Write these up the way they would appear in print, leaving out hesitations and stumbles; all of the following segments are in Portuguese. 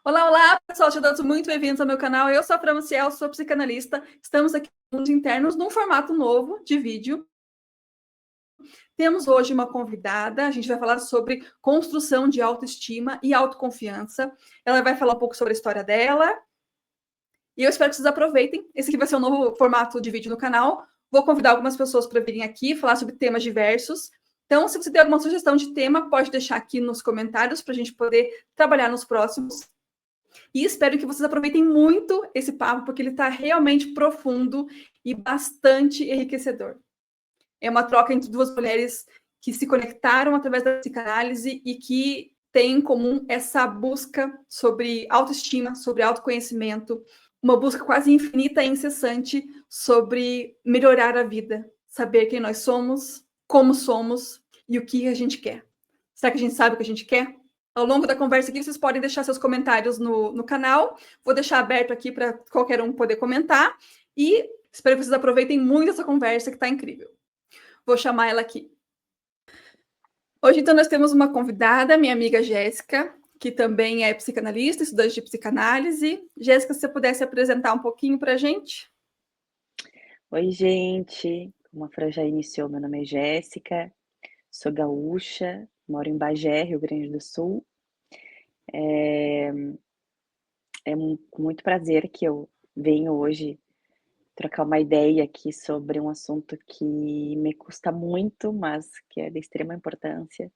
Olá, olá, pessoal, sejam todos muito bem-vindos ao meu canal. Eu sou a Fran Maciel, sou psicanalista. Estamos aqui nos internos num formato novo de vídeo. Temos hoje uma convidada, a gente vai falar sobre construção de autoestima e autoconfiança. Ela vai falar um pouco sobre a história dela. E eu espero que vocês aproveitem. Esse aqui vai ser um novo formato de vídeo no canal. Vou convidar algumas pessoas para virem aqui falar sobre temas diversos. Então, se você tem alguma sugestão de tema, pode deixar aqui nos comentários para a gente poder trabalhar nos próximos. E espero que vocês aproveitem muito esse papo, porque ele está realmente profundo e bastante enriquecedor. É uma troca entre duas mulheres que se conectaram através da psicanálise e que têm em comum essa busca sobre autoestima, sobre autoconhecimento, uma busca quase infinita e incessante sobre melhorar a vida, saber quem nós somos, como somos e o que a gente quer. Será que a gente sabe o que a gente quer? Ao longo da conversa aqui, vocês podem deixar seus comentários no canal. Vou deixar aberto aqui para qualquer um poder comentar. E espero que vocês aproveitem muito essa conversa, que está incrível. Vou chamar ela aqui. Hoje, então, nós temos uma convidada, minha amiga Jéssica, que também é psicanalista, estudante de psicanálise. Jéssica, se você pudesse apresentar um pouquinho para a gente. Oi, gente. Como a Fran já iniciou, meu nome é Jéssica, sou gaúcha, moro em Bagé, Rio Grande do Sul. Com muito prazer que eu venho hoje trocar uma ideia aqui sobre um assunto que me custa muito, mas que é de extrema importância,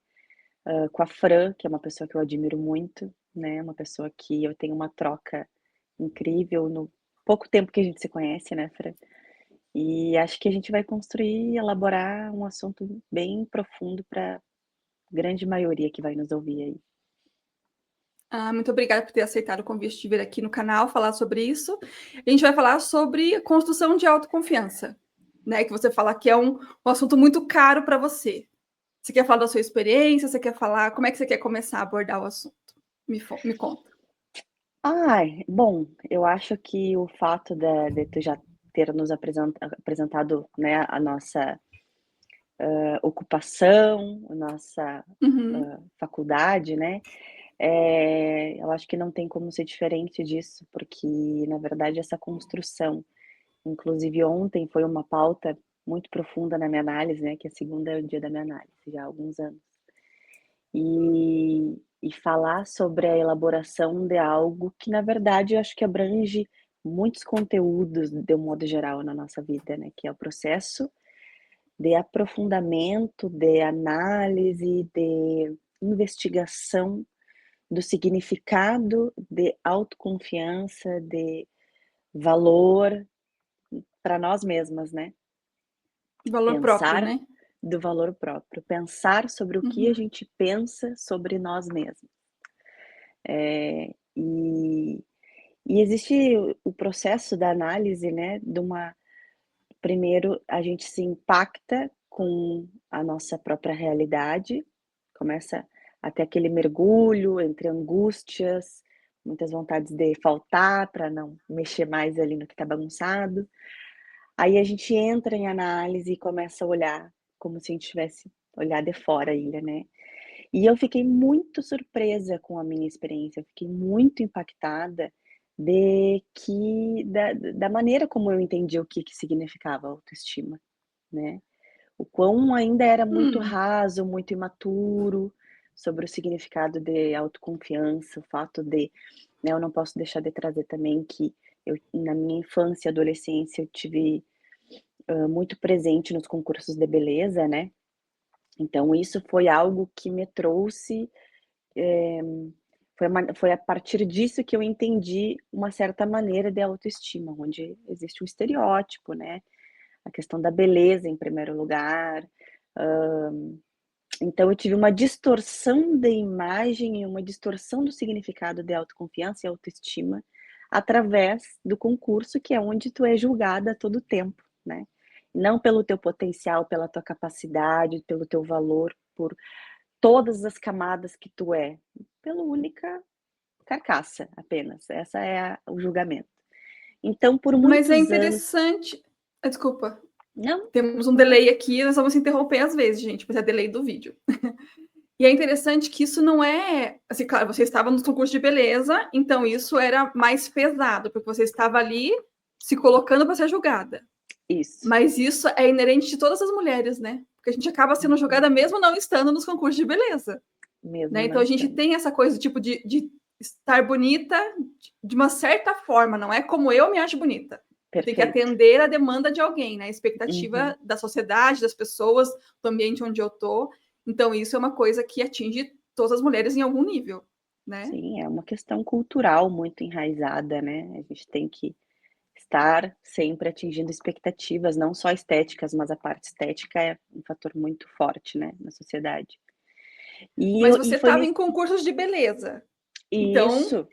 com a Fran, que é uma pessoa que eu admiro muito, né? Uma pessoa que eu tenho uma troca incrível no pouco tempo que a gente se conhece, né, Fran? E acho que a gente vai construir e elaborar um assunto bem profundo para a grande maioria que vai nos ouvir aí. Muito obrigada por ter aceitado o convite de vir aqui no canal falar sobre isso. A gente vai falar sobre construção de autoconfiança, né? Que você fala que é um assunto muito caro para você. Você quer falar da sua experiência? Você quer falar? Como é que você quer começar a abordar o assunto? Me conta. Ai, bom, eu acho que o fato de tu já ter nos apresentado, né, a nossa ocupação, a nossa Uhum. faculdade, né, eu acho que não tem como ser diferente disso, porque, na verdade, essa construção, inclusive ontem foi uma pauta muito profunda na minha análise, né, que é a segunda dia da minha análise, já há alguns anos. E falar sobre a elaboração de algo que, na verdade, eu acho que abrange muitos conteúdos de um modo geral na nossa vida, né, que é o processo de aprofundamento, de análise, de investigação do significado de autoconfiança, de valor para nós mesmas, né. Valor próprio, Pensar né? do valor próprio, pensar sobre o que a Uhum. gente pensa sobre nós mesmos. Eh, e e existe o processo da análise, né, de uma primeiro a gente se impacta com a nossa própria realidade, começa a ter aquele mergulho entre angústias, muitas vontades de faltar para não mexer mais ali no que está bagunçado. Aí a gente entra em análise e começa a olhar como se a gente tivesse olhar de fora ainda, né. E eu fiquei muito surpresa com a minha experiência, eu fiquei muito impactada da maneira como eu entendi o que que significava autoestima, né. O quão ainda era muito Hum. raso, muito imaturo sobre o significado de autoconfiança, o fato de, né, eu não posso deixar de trazer também que eu na minha infância e adolescência eu tive, muito presente nos concursos de beleza, né. Então isso foi algo que me trouxe, eh, foi a partir disso que eu entendi uma certa maneira de autoestima, onde existe um estereótipo, né, a questão da beleza em primeiro lugar, então eu tive uma distorção de imagem e uma distorção do significado de autoconfiança e autoestima, através do concurso, que é onde tu é julgada a todo tempo, né. Não pelo teu potencial, pela tua capacidade, pelo teu valor, por todas as camadas que tu é, pela única carcaça apenas, essa é o julgamento. Então por Mas é muitos anos interessante. Desculpa, não, temos um por delay aqui, nós vamos se interromper às vezes, gente, mas é delay do vídeo. E é interessante que isso não é, assim, claro, você estava no concurso de beleza, então isso era mais pesado, porque você estava ali se colocando para ser julgada. Isso. Mas isso é inerente de todas as mulheres, né? Porque a gente acaba sendo Uhum. julgada mesmo não estando nos concursos de beleza, Mesmo né? não Então a gente estando. tem essa coisa, tipo, de estar bonita de uma certa forma, não é como eu me acho bonita. Eu tenho que Perfeito. atender a demanda de alguém, né? A Uhum. expectativa da sociedade, das pessoas, do ambiente onde eu tô. Então isso é uma coisa que atinge todas as mulheres em algum nível, né? Sim, é uma questão cultural muito enraizada, né, a gente tem que estar sempre atingindo expectativas, não só estéticas, mas a parte estética é um fator muito forte, né, na sociedade. Mas E você foi estava nesse em concursos de beleza. Então, isso,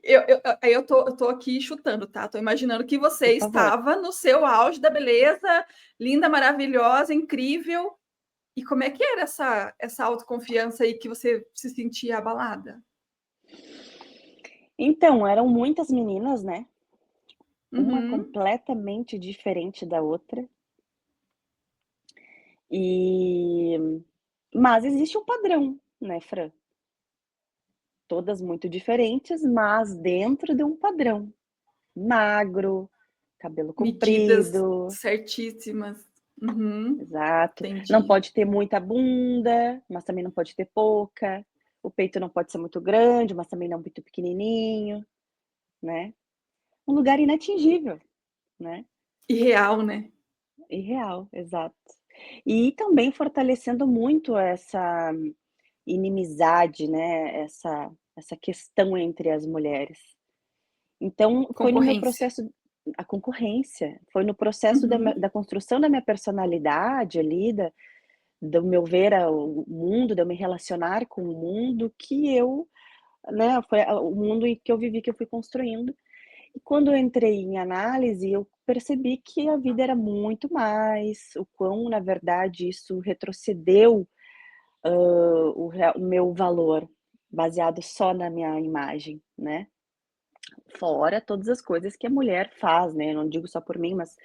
eu tô aqui chutando, tá? Tô imaginando que você por favor. estava no seu auge da beleza, linda, maravilhosa, incrível. E como é que era essa autoconfiança aí que você se sentia abalada? Então, eram muitas meninas, né, uma Uhum. completamente diferente da outra, e mas existe um padrão, né, Fran, todas muito diferentes, mas dentro de um padrão. Magro, cabelo Medidas comprido, certíssimas. Uhum. exato. Não Entendi. pode ter muita bunda, mas também não pode ter pouca. O peito não pode ser muito grande, mas também não muito pequenininho, né. Um lugar inatingível, né. Irreal, né? Irreal, exato. E também fortalecendo muito essa inimizade, né, essa questão entre as mulheres. Então, foi no meu Concorrência. processo a concorrência, foi no processo Uhum. da construção da minha personalidade ali, do meu ver o mundo, de eu me relacionar com o mundo, que eu, né, foi o mundo em que eu vivi, que eu fui construindo. E quando eu entrei em análise, eu percebi que a vida era muito mais, o quão, na verdade, isso retrocedeu, o meu valor, baseado só na minha imagem, né. Fora todas as coisas que a mulher faz, né, eu não digo só por mim, mas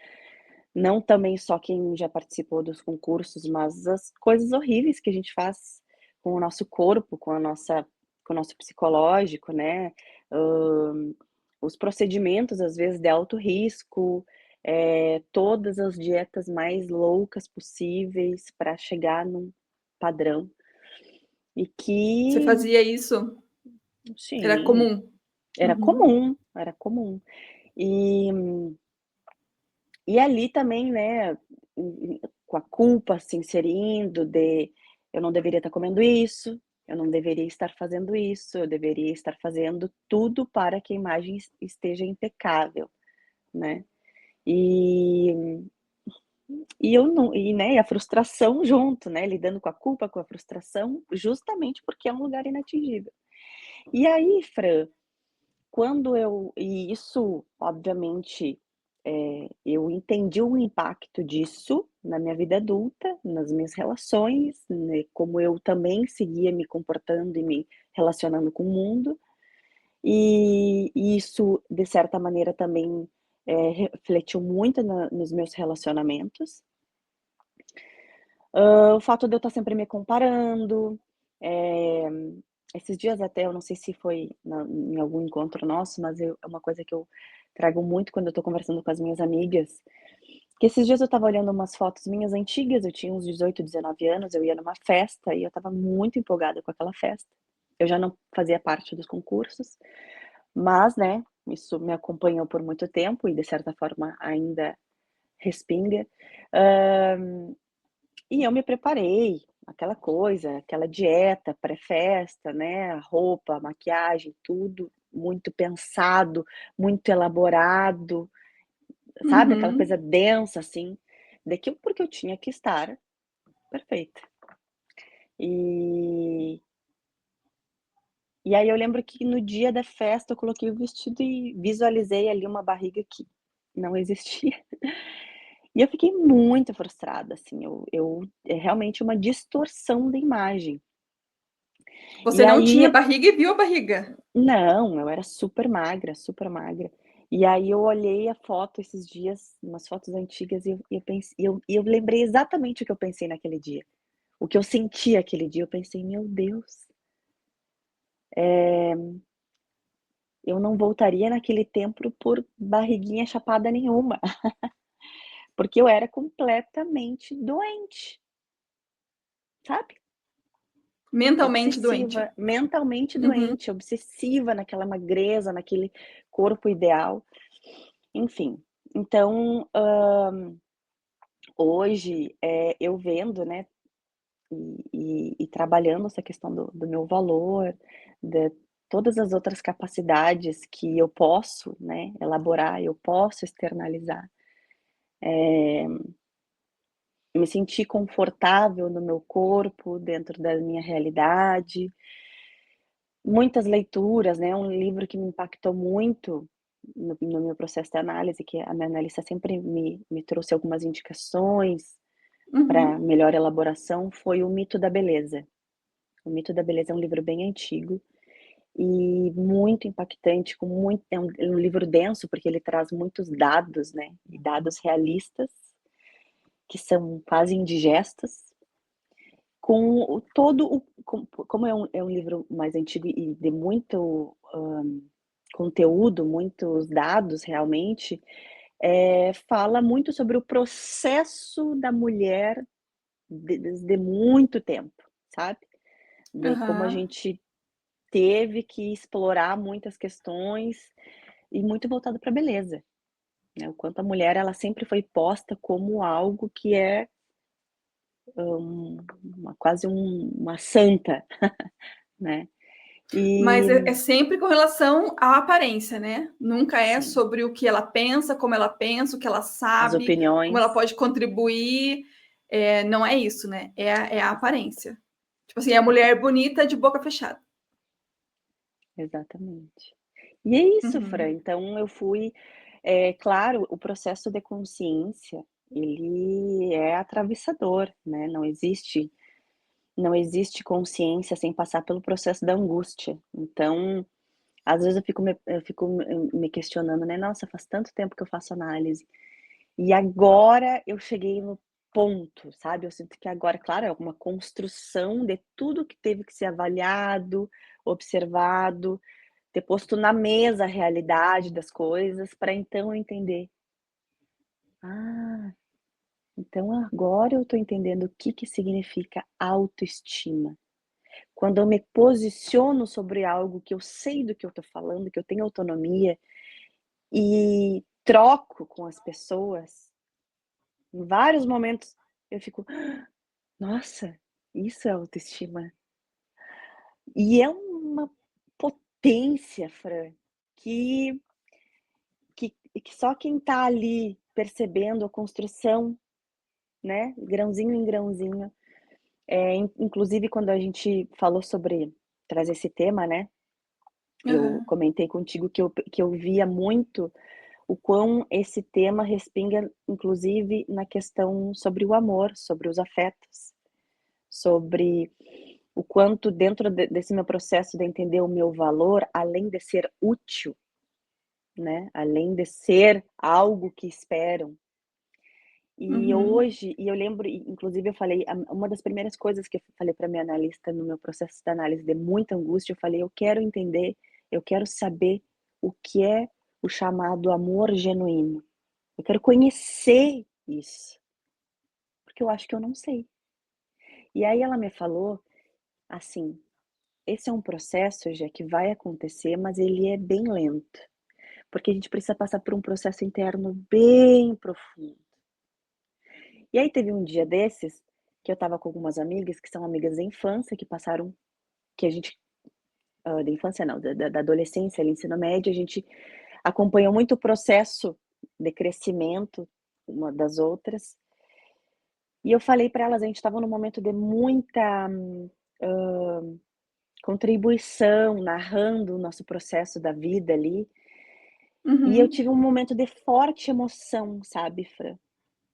não também só quem já participou dos concursos, mas as coisas horríveis que a gente faz com o nosso corpo, com o nosso psicológico, né, hã, os procedimentos, às vezes, de alto risco, todas as dietas mais loucas possíveis para chegar num padrão. E Você que fazia isso? Era sim, comum? Uhum. era comum. E ali também, né, com a culpa se inserindo de: "Eu não deveria estar comendo isso, eu não deveria estar fazendo isso, eu deveria estar fazendo tudo para que a imagem esteja impecável", né. E eu não e, né, e a frustração junto, né, lidando com a culpa, com a frustração, justamente porque é um lugar inatingível. E aí, Fran, quando eu e isso, obviamente, eu entendi o impacto disso na minha vida adulta, nas minhas relações, né, como eu também seguia me comportando e me relacionando com o mundo, e isso, de certa maneira, também, refletiu muito nos meus relacionamentos. O fato de eu estar sempre me comparando, eh, esses dias até, eu não sei se foi em algum encontro nosso, mas é uma coisa que eu trago muito quando eu estou conversando com as minhas amigas, que esses dias eu estava olhando umas fotos minhas antigas, eu tinha uns 18, 19 anos, eu ia numa festa e eu estava muito empolgada com aquela festa. Eu já não fazia parte dos concursos, mas, né, isso me acompanhou por muito tempo e de certa forma ainda respinga. E eu me preparei, aquela coisa, aquela dieta pré-festa, né, a roupa, a maquiagem, tudo muito pensado, muito elaborado, sabe, aquela coisa Uhum. densa, assim, daquilo porque eu tinha que estar perfeita. E e aí eu lembro que no dia da festa eu coloquei o vestido e visualizei ali uma barriga que não existia. E eu fiquei muito frustrada, assim, é realmente uma distorção da imagem. Você E não tinha aí barriga e viu a barriga. não, eu era super magra, super magra. E aí eu olhei a foto esses dias, umas fotos antigas, e eu pensei eu lembrei exatamente o que eu pensei naquele dia, o que eu senti aquele dia, eu pensei: "Meu Deus". eu não voltaria naquele tempo por barriguinha chapada nenhuma, porque eu era completamente doente, sabe? Mentalmente doente. Obsessiva, mentalmente Uhum. doente, obsessiva naquela magreza, naquele corpo ideal, enfim. Então, hoje, eu vendo, né, e trabalhando essa questão do meu valor, de todas as outras capacidades que eu posso, né, elaborar, eu posso externalizar, me sentir confortável no meu corpo, dentro da minha realidade. Muitas leituras, né, um livro que me impactou muito no meu processo de análise, que a minha analista sempre me trouxe algumas indicações para Uhum. melhor elaboração, foi O Mito da Beleza. O Mito da Beleza é um livro bem antigo e muito impactante, com muito é um livro denso, porque ele traz muitos dados, né, e dados realistas, que são quase indigestos, com o todo o como é um livro mais antigo e de muito, conteúdo, muitos dados realmente, fala muito sobre o processo da mulher desde muito tempo, sabe. De como a Aham. gente teve que explorar muitas questões e muito voltado pra beleza, né, o quanto a mulher ela sempre foi posta como algo que é, quase uma santa, né. Mas E é sempre com relação à aparência, né? Nunca é sim, sobre o que ela pensa, o que ela as sabe, como opiniões, ela pode contribuir. Não é isso, né? É a aparência. Tipo assim, é a mulher bonita de boca fechada. exatamente. E é isso, Fran, Uhum. então eu fui claro, o processo de consciência, ele é atravessador, né, não existe consciência sem passar pelo processo da angústia. Então, às vezes eu fico me questionando, né: "Nossa, faz tanto tempo que eu faço análise, e agora eu cheguei no ponto", sabe. Eu sinto que agora, claro, é uma construção de tudo que teve que ser avaliado, observado, ter posto na mesa a realidade das coisas, para então eu entender: "Ah, então agora eu estou entendendo o que que significa autoestima". Quando eu me posiciono sobre algo que eu sei do que eu estou falando, que eu tenho autonomia e troco com as pessoas, em vários momentos eu fico: "Nossa, isso é autoestima". E é uma potência, Fran, que que só quem está ali percebendo a construção, né, grãozinho em grãozinho, inclusive quando a gente falou sobre trazer esse tema, né, eu Aham. comentei contigo que eu via muito o quão esse tema respinga, inclusive, na questão sobre o amor, sobre os afetos, sobre o quanto dentro desse meu processo de entender o meu valor, além de ser útil, né, além de ser algo que esperam. E Uhum. hoje eu lembro, inclusive eu falei, uma das primeiras coisas que eu falei para minha analista no meu processo de análise de muita angústia, eu falei: "Eu quero entender, eu quero saber o que é o chamado amor genuíno. Eu quero conhecer isso, porque eu acho que eu não sei". E aí ela me falou assim: "Esse é um processo, já que vai acontecer, mas ele é bem lento, porque a gente precisa passar por um processo interno bem profundo". E aí teve um dia desses, que eu estava com algumas amigas, que são amigas da infância, que passaram que a gente da infância não, da adolescência, ali, ensino médio, a gente acompanhou muito o processo de crescimento uma das outras, e eu falei para elas, a gente estava num momento de muita, contribuição, narrando o nosso processo da vida ali, e eu Uhum. tive um momento de forte emoção, sabe, Fran?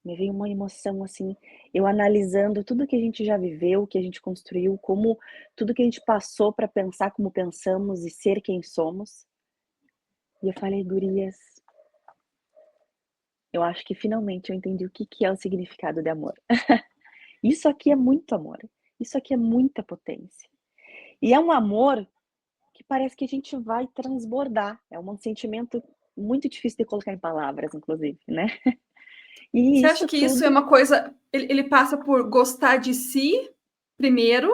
Me veio uma emoção, assim, eu analisando tudo que a gente já viveu, que a gente construiu, como tudo que a gente passou para pensar como pensamos e ser quem somos. E eu falei: "Gurias, eu acho que finalmente eu entendi o que que é o significado de amor. Isso aqui é muito amor, isso aqui é muita potência". E é um amor que parece que a gente vai transbordar. É um sentimento muito difícil de colocar em palavras, inclusive, né? E Você acha isso que isso é tudo, uma coisa, ele passa por gostar de si primeiro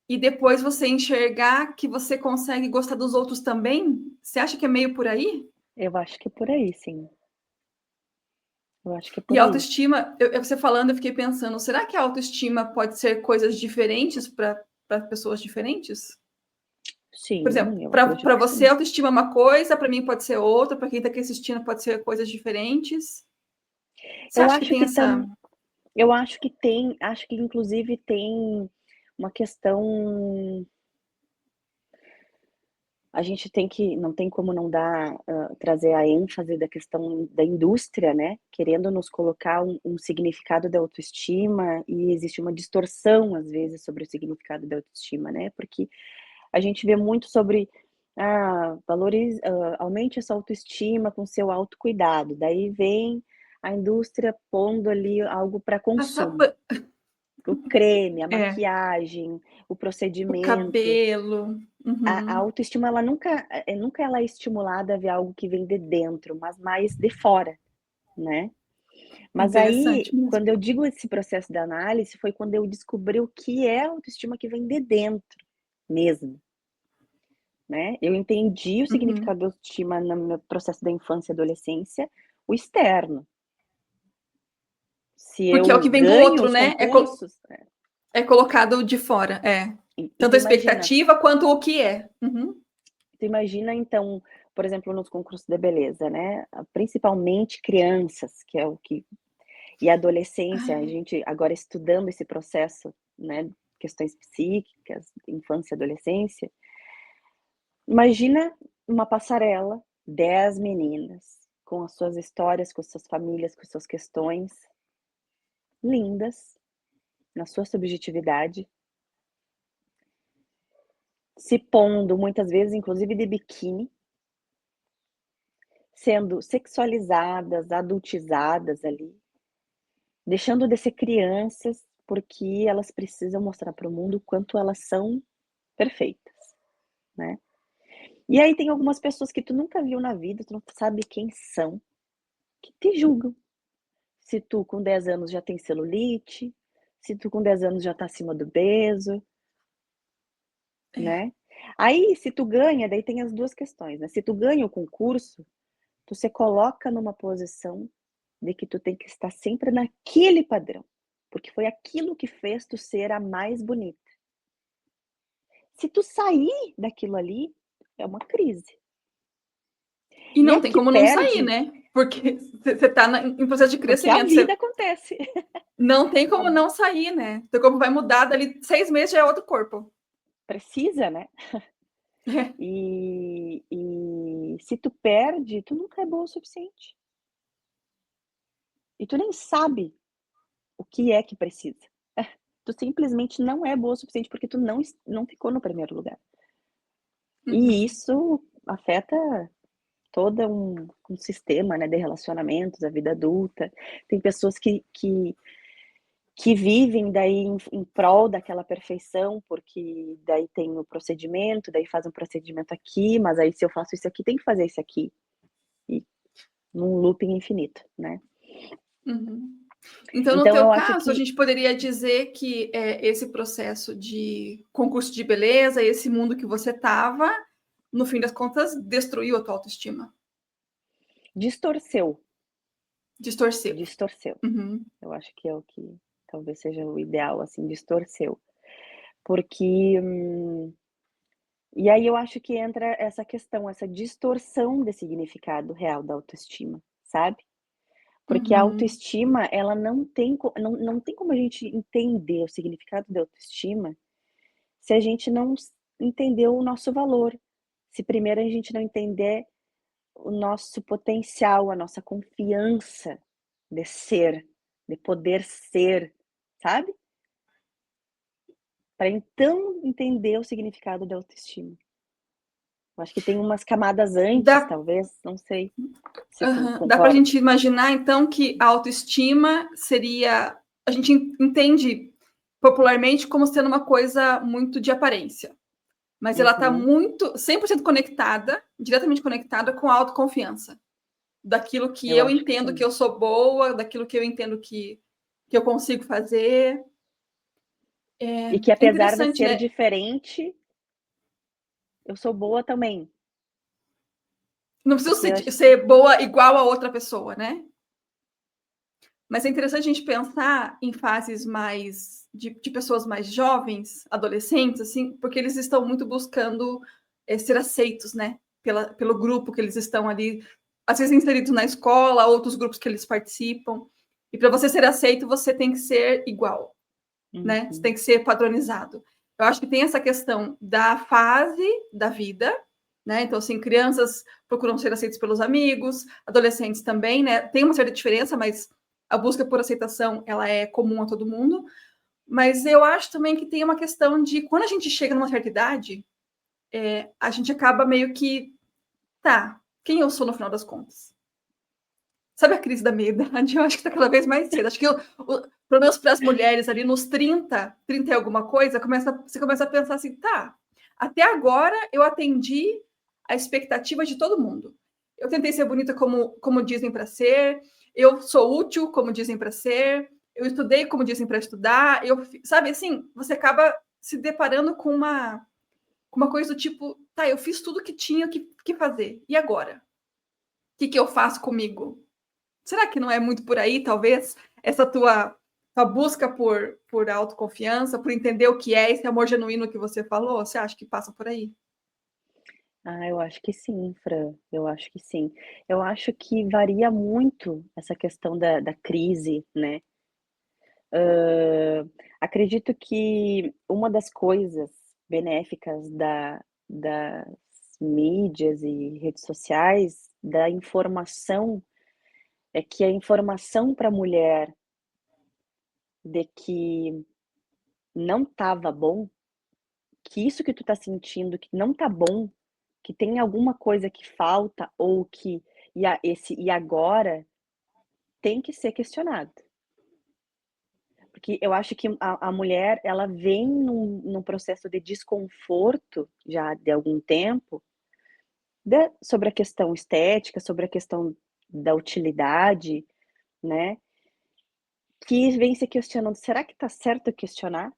e depois você enxergar que você consegue gostar dos outros também? Você acha que é meio por aí? eu acho que é por aí, sim. Eu acho que é E por aí. autoestima, você falando, eu fiquei pensando, será que a autoestima pode ser coisas diferentes para pessoas diferentes? Por exemplo, Sim, eu para acredito que você, sim. autoestima é uma coisa, para mim pode ser outra, para quem está aqui assistindo pode ser coisas diferentes. Você Eu acha que acho tem que essa. tam eu acho que tem, acho que inclusive tem uma questão, a gente tem que, não tem como não dar, trazer a ênfase da questão da indústria, né, querendo nos colocar um significado da autoestima, e existe uma distorção, às vezes, sobre o significado da autoestima, né, porque a gente vê muito sobre, valorize, aumente a sua autoestima com seu autocuidado, daí vem a indústria pondo ali algo para consumo. Essa O creme, a é, maquiagem, o o procedimento. cabelo. A Uhum. autoestima, ela nunca ela é estimulada a ver algo que vem de dentro, mas mais de fora, né. Mas aí, Interessante mesmo. quando eu digo esse processo da análise, foi quando eu descobri o que é autoestima que vem de dentro mesmo, né. Eu entendi o Uhum. significado da autoestima no meu processo da infância e adolescência, o externo. Se Porque é o eu que vem do ganho outro, os né? concursos, É colocado de fora, é. e Tanto tu a imagina. expectativa quanto o que é. Uhum. Tu imagina então, por exemplo, nos concursos de beleza, né, principalmente crianças, que é o que, e adolescência, a Ai, gente agora estudando esse processo, né, questões psíquicas, infância e adolescência, imagina uma passarela, 10 meninas, com as suas histórias, com as suas famílias, com as suas questões, lindas, na sua subjetividade, se pondo muitas vezes inclusive de biquíni, sendo sexualizadas, adultizadas ali, deixando de ser crianças, porque elas precisam mostrar para o mundo o quanto elas são perfeitas, né. E aí tem algumas pessoas que tu nunca viu na vida, tu não sabe quem são, que te julgam. Se tu com 10 anos já tem celulite, se tu com 10 anos já tá acima do peso, é. né. Aí se tu ganha, daí tem as 2 questões, né, se tu ganha o concurso, tu se coloca numa posição de que tu tem que estar sempre naquele padrão, porque foi aquilo que fez tu ser a mais bonita. Se tu sair daquilo ali, é uma crise. E E não a tem que como não sair, perde, né? Porque você está em processo de porque a crescimento. vida Você acontece. não tem A como não sair, né? Teu corpo vai mudar dali 6 meses já é outro corpo. precisa, né. É. E se tu perde, tu nunca é boa o suficiente. E tu nem sabe o que é que precisa. Tu simplesmente não é boa o suficiente, porque tu não ficou no primeiro lugar. E Uhum. isso afeta todo um sistema, né, de relacionamentos, a vida adulta. Tem pessoas que vivem daí em prol daquela perfeição, porque daí tem o procedimento, daí faz um procedimento aqui, mas aí se eu faço isso aqui, tem que fazer isso aqui, e num looping infinito, né. Uhum. Então, no Então teu eu acho caso, a que gente poderia dizer que esse processo de concurso de beleza, esse mundo que você estava, no fim das contas, destruiu a tua autoestima, distorceu, distorceu. distorceu. Uhum. Eu acho que é o que talvez seja o ideal, assim, distorceu. Porque, e aí eu acho que entra essa questão, essa distorção de significado real da autoestima, sabe. Porque a Uhum. autoestima, ela não tem como a gente entender o significado da autoestima, se a gente não entender o nosso valor. Se primeiro a gente não entender o nosso potencial, a nossa confiança de ser, de poder ser, sabe? Para então entender o significado da autoestima. Eu acho que tem umas camadas antes, Dá, talvez, não sei se tu aham, dá para a concorda. gente imaginar, então, que a autoestima seria. A gente entende popularmente como sendo uma coisa muito de aparência. mas ela está muito, 100% conectada, diretamente conectada com a autoconfiança. Daquilo que eu entendo que eu sou boa, daquilo que eu entendo que eu consigo fazer. E que apesar de ser né? diferente, eu sou boa também. Não precisa ser boa igual a outra pessoa, né? Mas é interessante a gente pensar em fases mais de pessoas mais jovens, adolescentes, assim, porque eles estão muito buscando ser aceitos, né? Pelo grupo que eles estão ali, às vezes inseridos na escola, outros grupos que eles participam. E para você ser aceito, você tem que ser igual, né? Você tem que ser padronizado. Eu acho que tem essa questão da fase da vida, né? Então, assim, crianças procuram ser aceitos pelos amigos, adolescentes também, né? Tem uma certa diferença, mas a busca por aceitação, ela é comum a todo mundo. Mas eu acho também que tem uma questão de, quando a gente chega numa certa idade, a gente acaba meio que, tá, quem eu sou no final das contas? Sabe a crise da meia-idade? Eu acho que está cada vez mais cedo. Acho que, pelo menos para as mulheres ali, nos 30 e alguma coisa, você começa a pensar assim, tá, até agora eu atendi a expectativa de todo mundo. Eu tentei ser bonita como dizem para ser, eu sou útil como dizem para ser, eu estudei como dizem para estudar, sabe assim, você acaba se deparando com uma coisa do tipo, tá, eu fiz tudo que tinha que fazer, e agora? O que eu faço comigo? Será que não é muito por aí, talvez, essa tua busca por autoconfiança, por entender o que é esse amor genuíno que você falou? Você acha que passa por aí? Eu acho que sim, Fran, eu acho que sim. Eu acho que varia muito essa questão da crise, né. Acredito que uma das coisas benéficas das mídias e redes sociais, da informação, é que a informação para a mulher de que não estava bom, que isso que tu tá sentindo que não tá bom, que tem alguma coisa que falta ou que esse "e agora" tem que ser questionado. Porque eu acho que a mulher, ela vem num processo de desconforto já de algum tempo, sobre a questão estética, sobre a questão da utilidade, né, que vem se questionando: "Será que tá certo eu questionar?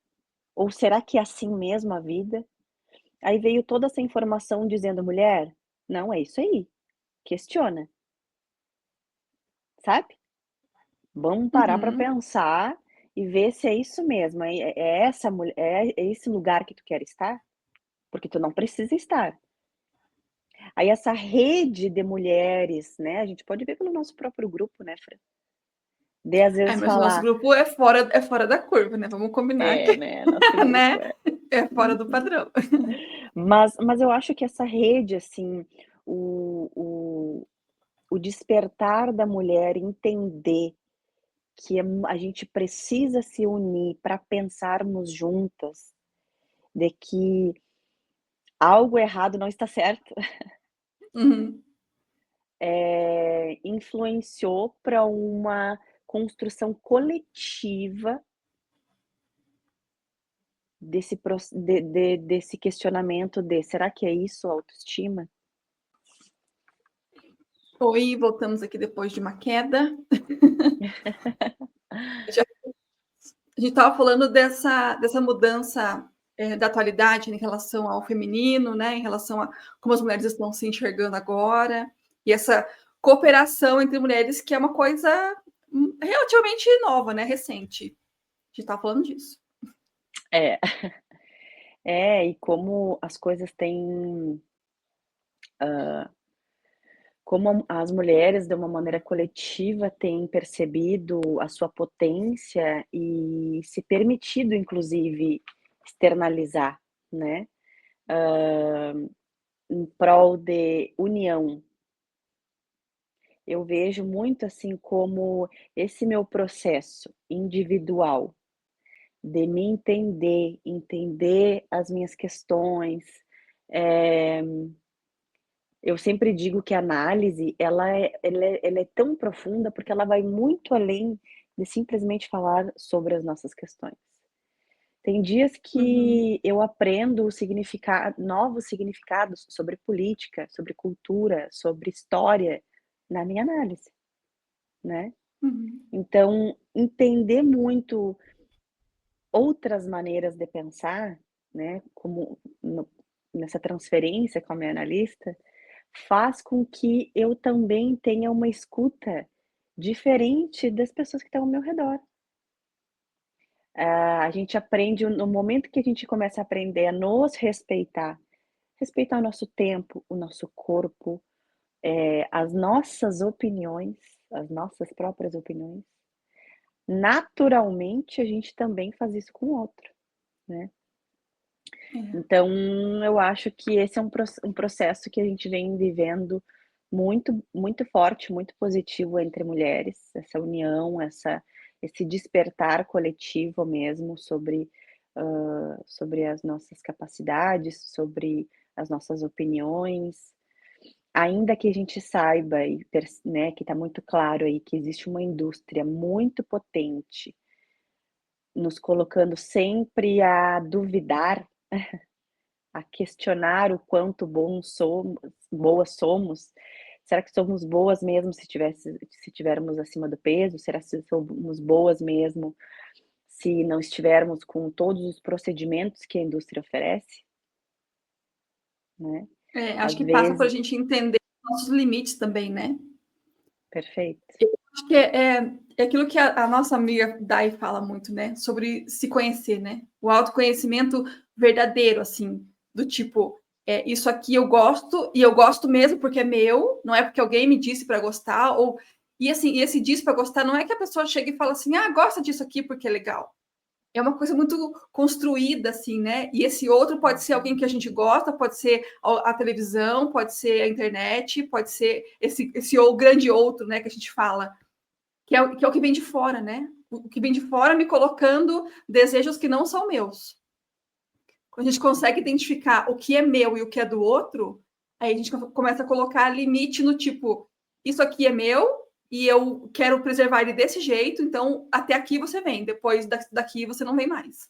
Ou será que é assim mesmo a vida?". Aí veio toda essa informação dizendo: "Mulher, não é isso aí, questiona", sabe. Vamos parar para Uhum. pensar e ver se é isso mesmo, é esse lugar que tu quer estar? Porque tu não precisa estar. Aí essa rede de mulheres, né, a gente pode ver pelo nosso próprio grupo, né, Fran, de às vezes Mas o nosso falar grupo é fora da curva, né? Vamos combinar que, né, nosso grupo né? É fora do padrão. Mas eu acho que essa rede, assim, o o o despertar da mulher entender que a gente precisa se unir para pensarmos juntas, de que algo errado não está certo, Uhum. influenciou para uma construção coletiva desse questionamento de: "Será que é isso autoestima?". Oi, voltamos aqui depois de uma queda. A gente estava falando dessa mudança da atualidade em relação ao feminino, né, em relação a como as mulheres estão se enxergando agora, e essa cooperação entre mulheres que é uma coisa relativamente nova, né, recente. A gente estava falando disso. É. E como as coisas têm, como as mulheres, de uma maneira coletiva, têm percebido a sua potência e se permitido, inclusive, externalizar, né, em prol de união. Eu vejo muito, assim, como esse meu processo individual de me entender, entender as minhas questões, eh eu sempre digo que a análise, ela é tão profunda, porque ela vai muito além de simplesmente falar sobre as nossas questões. Tem dias Uhum, que eu aprendo novos significados sobre política, sobre cultura, sobre história, na minha análise, né. uhum. Então, entender muito outras maneiras de pensar, né, como nessa transferência com a minha analista, faz com que eu também tenha uma escuta diferente das pessoas que estão ao meu redor. A gente aprende no momento que a gente começa a aprender a nos respeitar, respeitar o nosso tempo, o nosso corpo, as nossas opiniões, as nossas próprias opiniões, naturalmente a gente também faz isso com o outro, né. É. Então, eu acho que esse é um processo que a gente vem vivendo muito muito forte, muito positivo entre mulheres, essa união, esse despertar coletivo mesmo sobre as nossas capacidades, sobre as nossas opiniões. Ainda que a gente saiba né, que está muito claro aí que existe uma indústria muito potente, nos colocando sempre a duvidar, a questionar o quanto boas somos. Será que somos boas mesmo se tivermos acima do peso? Será que somos boas mesmo se não estivermos com todos os procedimentos que a indústria oferece, né? É, acho Às que passa por a vezes gente entender nossos limites também, né. perfeito. Acho que é aquilo que a nossa amiga Dai fala muito, né, sobre se conhecer, né. O autoconhecimento verdadeiro, assim, do tipo, isso aqui eu gosto e eu gosto mesmo porque é meu, não é porque alguém me disse para gostar ou e assim, e esse disse para gostar não é que a pessoa chega e fala assim: "Ah, gosta disso aqui porque é legal". É uma coisa muito construída, assim, né? E esse outro pode ser alguém Uhum, que a gente gosta, pode ser a televisão, pode ser a internet, pode ser esse ou grande outro, né, que a gente fala, que é o que vem de fora, né? O que vem de fora me colocando desejos que não são meus. Quando a gente consegue identificar o que é meu e o que é do outro, aí a gente começa a colocar limite no tipo, isso aqui é meu e eu quero preservar ele desse jeito, então até aqui você vem, depois daqui você não vem mais,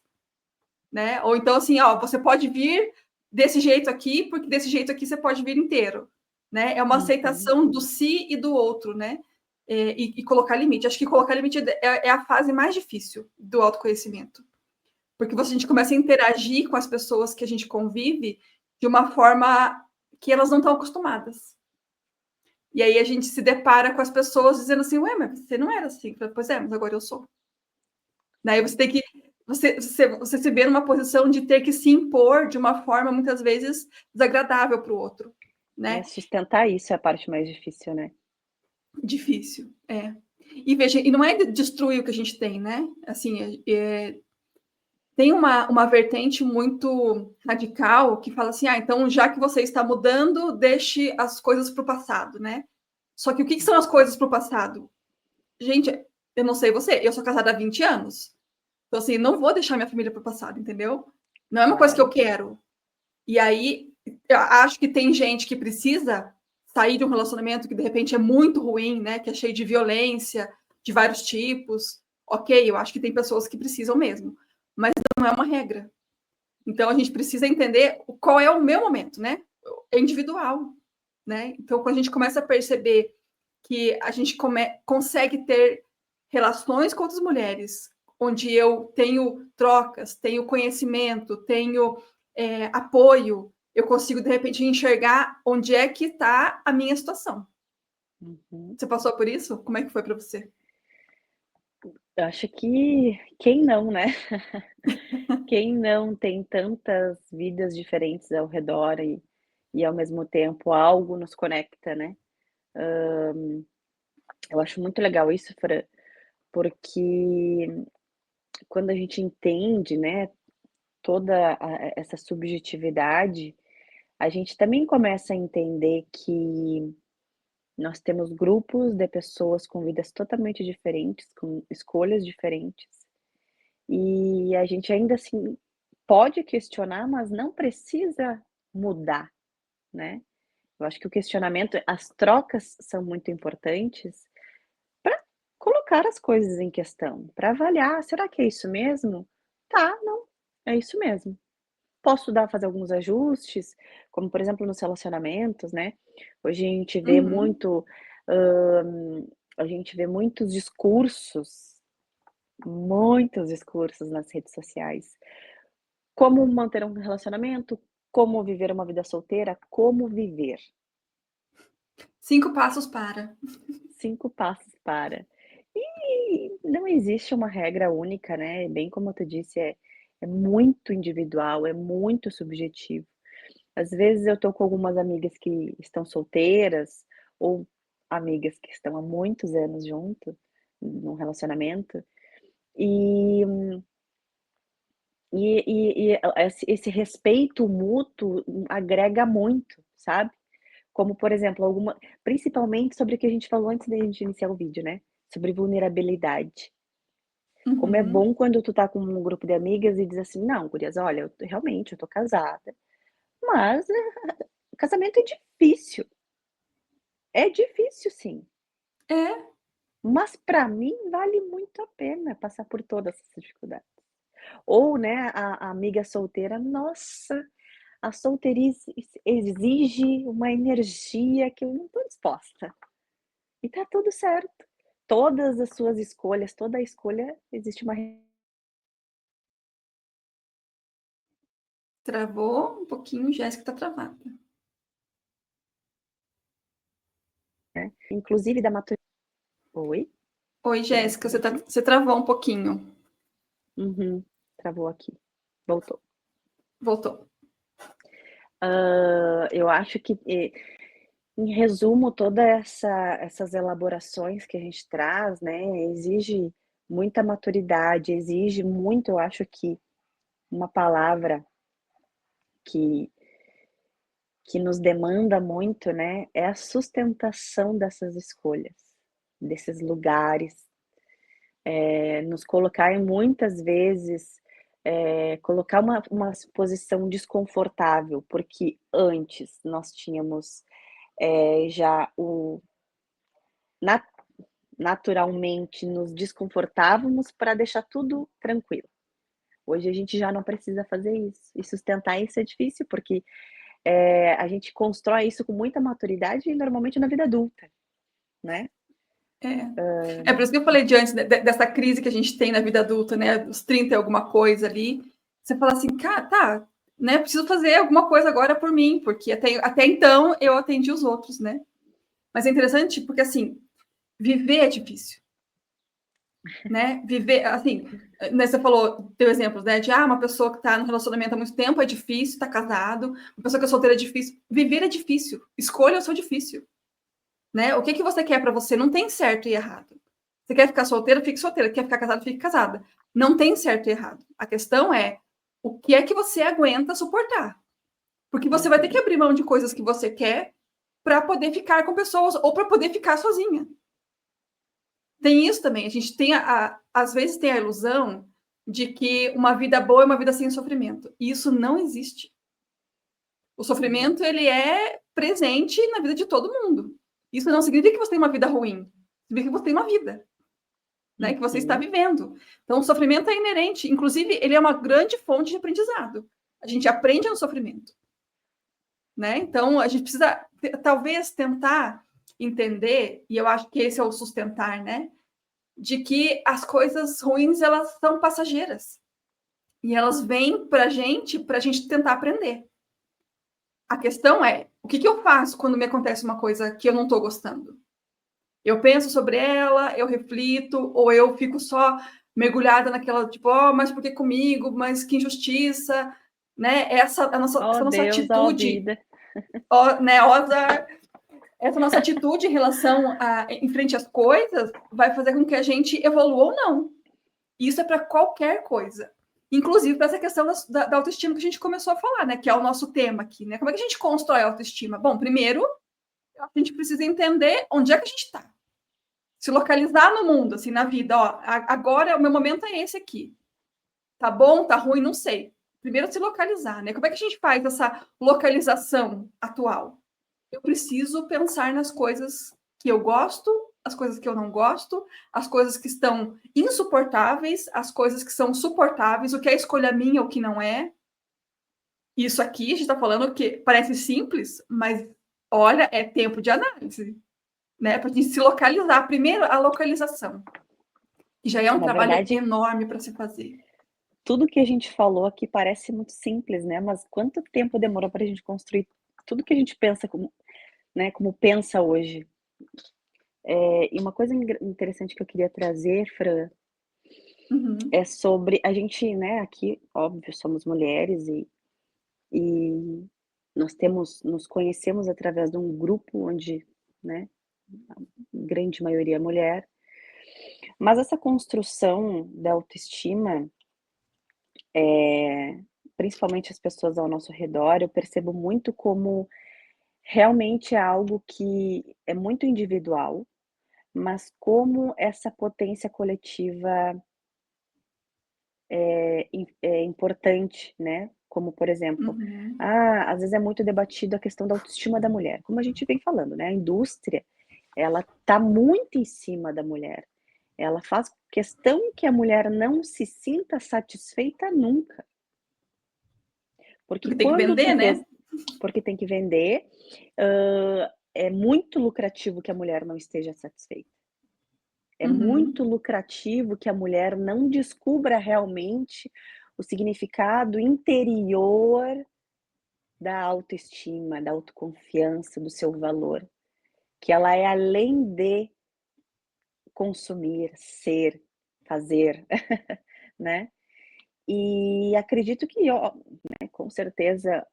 né? Ou então assim, ó, você pode vir desse jeito aqui, porque desse jeito aqui você pode vir inteiro, né? É uma uhum. aceitação do si e do outro, né? E colocar limite. Acho que colocar limite é a fase mais difícil do autoconhecimento. Porque a gente começa a interagir com as pessoas que a gente convive de uma forma que elas não estão acostumadas. E aí a gente se depara com as pessoas dizendo assim, ué, mas você não era assim. Pois é, mas agora eu sou. Daí você tem que. Você se vê numa posição de ter que se impor de uma forma, muitas vezes, desagradável para o outro. Né? Sustentar isso é a parte mais difícil, né. Difícil, é. E veja, e não é destruir o que a gente tem, né? Assim, tem uma vertente muito radical que fala assim: ah, então já que você está mudando, deixe as coisas para o passado, né? Só que o que são as coisas para o passado? Gente, eu não sei você, eu sou casada há 20 anos. Então, assim, não vou deixar minha família para o passado, entendeu? Não é uma coisa que eu Claro. quero. E aí, eu acho que tem gente que precisa sair de um relacionamento que de repente é muito ruim, né? Que é cheio de violência, de vários tipos. Ok, eu acho que tem pessoas que precisam mesmo, mas não é uma regra. Então a gente precisa entender qual é o meu momento, né? É individual, né? Então quando a gente começa a perceber que a gente consegue ter relações com outras mulheres, onde eu tenho trocas, tenho conhecimento, tenho apoio, eu consigo de repente enxergar onde é que está a minha situação. Uhum. Você passou por isso? Como é que foi para você? Eu acho que quem não, né? Quem não tem tantas vidas diferentes ao redor e ao mesmo tempo algo nos conecta, né. Eu acho muito legal isso, porque quando a gente entende, né, toda essa subjetividade, a gente também começa a entender que nós temos grupos de pessoas com vidas totalmente diferentes, com escolhas diferentes, e a gente ainda assim pode questionar, mas não precisa mudar, né. Eu acho que o questionamento as trocas são muito importantes para colocar as coisas em questão, para avaliar: "Será que é isso mesmo? Tá, não. É isso mesmo. Fazer alguns ajustes, como por exemplo nos relacionamentos, né. Hoje Uhum. hã, a gente vê muitos discursos nas redes sociais. Como manter um relacionamento, como viver uma vida solteira, como viver. 5 passos para. 5 passos para. E não existe uma regra única, né, bem como tu disse, é muito individual, é muito subjetivo. Às vezes eu tô com algumas amigas que estão solteiras, ou amigas que estão há muitos anos junto, num relacionamento, e esse respeito mútuo agrega muito, sabe. Como, por exemplo, principalmente sobre o que a gente falou antes da gente iniciar o vídeo, né, sobre vulnerabilidade. Como é Uhum. bom quando tu tá com um grupo de amigas e diz assim: "Não, gurias, olha, eu tô casada, mas casamento é difícil sim, É, mas pra mim vale muito a pena passar por todas essas dificuldades". Ou, né, a amiga solteira: "Nossa, a solteirice exige uma energia que eu não tô disposta". E tá tudo certo. Todas as suas escolhas, toda a escolha existe uma travou um pouquinho, Jéssica tá travada. né, inclusive da matu oi? Oi, Você Jéssica, me ouviu? você travou um pouquinho. Uhum, travou aqui, voltou. Voltou. Eu acho que, em resumo, essas elaborações que a gente traz, né, exige muita maturidade, exige muito, eu acho que uma palavra que que nos demanda muito, né, é a sustentação dessas escolhas, desses lugares, nos colocar em muitas vezes, colocar uma posição desconfortável, porque antes nós tínhamos, já o na naturalmente nos desconfortávamos para deixar tudo tranquilo. Hoje a gente já não precisa fazer isso, e sustentar isso é difícil, porque, a gente constrói isso com muita maturidade e normalmente na vida adulta, né. É. É por isso que eu falei de antes, dessa crise que a gente tem na vida adulta, né? Os 30 e alguma coisa ali. Você fala assim, cara, tá, né? Preciso fazer alguma coisa agora por mim, porque até então eu atendi os outros, né? Mas é interessante porque, assim, viver é difícil, né? Viver, assim, né, você falou, deu exemplos, né? De uma pessoa que está no relacionamento há muito tempo é difícil, está casado, uma pessoa que é solteira é difícil. Viver é difícil. Escolha o seu difícil, né? O que que você quer para você? Não tem certo e errado. Você quer ficar solteira, fique solteira. Quer ficar casada, fique casada. Não tem certo e errado. A questão é o que é que você aguenta suportar. Porque você vai ter que Uhum, abrir mão de coisas que você quer para poder ficar com pessoas ou para poder ficar sozinha. Tem isso também. A gente tem, às vezes, tem a ilusão de que uma vida boa é uma vida sem sofrimento. E isso não existe. O uhum, sofrimento, ele é presente na vida de todo mundo. Isso não significa que você tem uma vida ruim. Significa que você tem uma vida, né, que você está uhum. vivendo. Então, o sofrimento é inerente. Inclusive, ele é uma grande fonte de aprendizado. A gente aprende no sofrimento, né? Então, a gente precisa, talvez, tentar entender, e eu acho que esse é o sustentar, né? De que as coisas ruins, elas são passageiras. E elas vêm para a gente tentar aprender. A questão é, o que eu faço quando me acontece uma coisa que eu não estou gostando? Eu penso sobre ela, eu reflito, ou eu fico só mergulhada naquela, tipo, oh, mas por que comigo? Mas que injustiça, né? Ó Essa nossa Deus, ó atitude, vida. ó, né, essa nossa atitude em relação em frente às coisas vai fazer com que a gente evolua ou não. Isso é para qualquer coisa. Inclusive para essa questão da autoestima que a gente começou a falar, né? Que é o nosso tema aqui, né? Como é que a gente constrói a autoestima? Bom, primeiro, a gente precisa entender onde é que a gente está. Se localizar no mundo, assim, na vida. Ó, agora o meu momento é esse aqui. Tá bom, tá ruim, não sei. Primeiro se localizar, né? Como é que a gente faz essa localização atual? Eu preciso pensar nas coisas que eu gosto as coisas que eu não gosto, as coisas que estão insuportáveis, as coisas que são suportáveis, o que é escolha minha, o que não é. Isso aqui, a gente está falando que parece simples, mas olha, é tempo de análise, né? Para a gente se localizar. Primeiro, a localização. E já é um Na trabalho verdade, enorme para se fazer. tudo que a gente falou aqui parece muito simples, né, mas quanto tempo demorou para a gente construir tudo que a gente pensa como, né, como pensa hoje. E uma coisa interessante que eu queria trazer, Fran, Uhum, é sobre a gente, né, aqui, óbvio, somos mulheres e nós nos conhecemos através de um grupo onde, né, a grande maioria é mulher, mas essa construção da autoestima, principalmente as pessoas ao nosso redor, eu percebo muito como realmente é algo que é muito individual, mas como essa potência coletiva é importante, né, como por exemplo, uhum. às vezes é muito debatido a questão da autoestima da mulher, como a gente vem falando, né, a indústria, ela tá muito em cima da mulher, ela faz questão que a mulher não se sinta satisfeita nunca, porque Porque tem que quando tu vender, vês né? porque tem que vender, é muito lucrativo que a mulher não esteja satisfeita. É muito Uhum. lucrativo que a mulher não descubra realmente o significado interior da autoestima, da autoconfiança, do seu valor, que ela é além de consumir, ser, fazer, né. E acredito que né, com certeza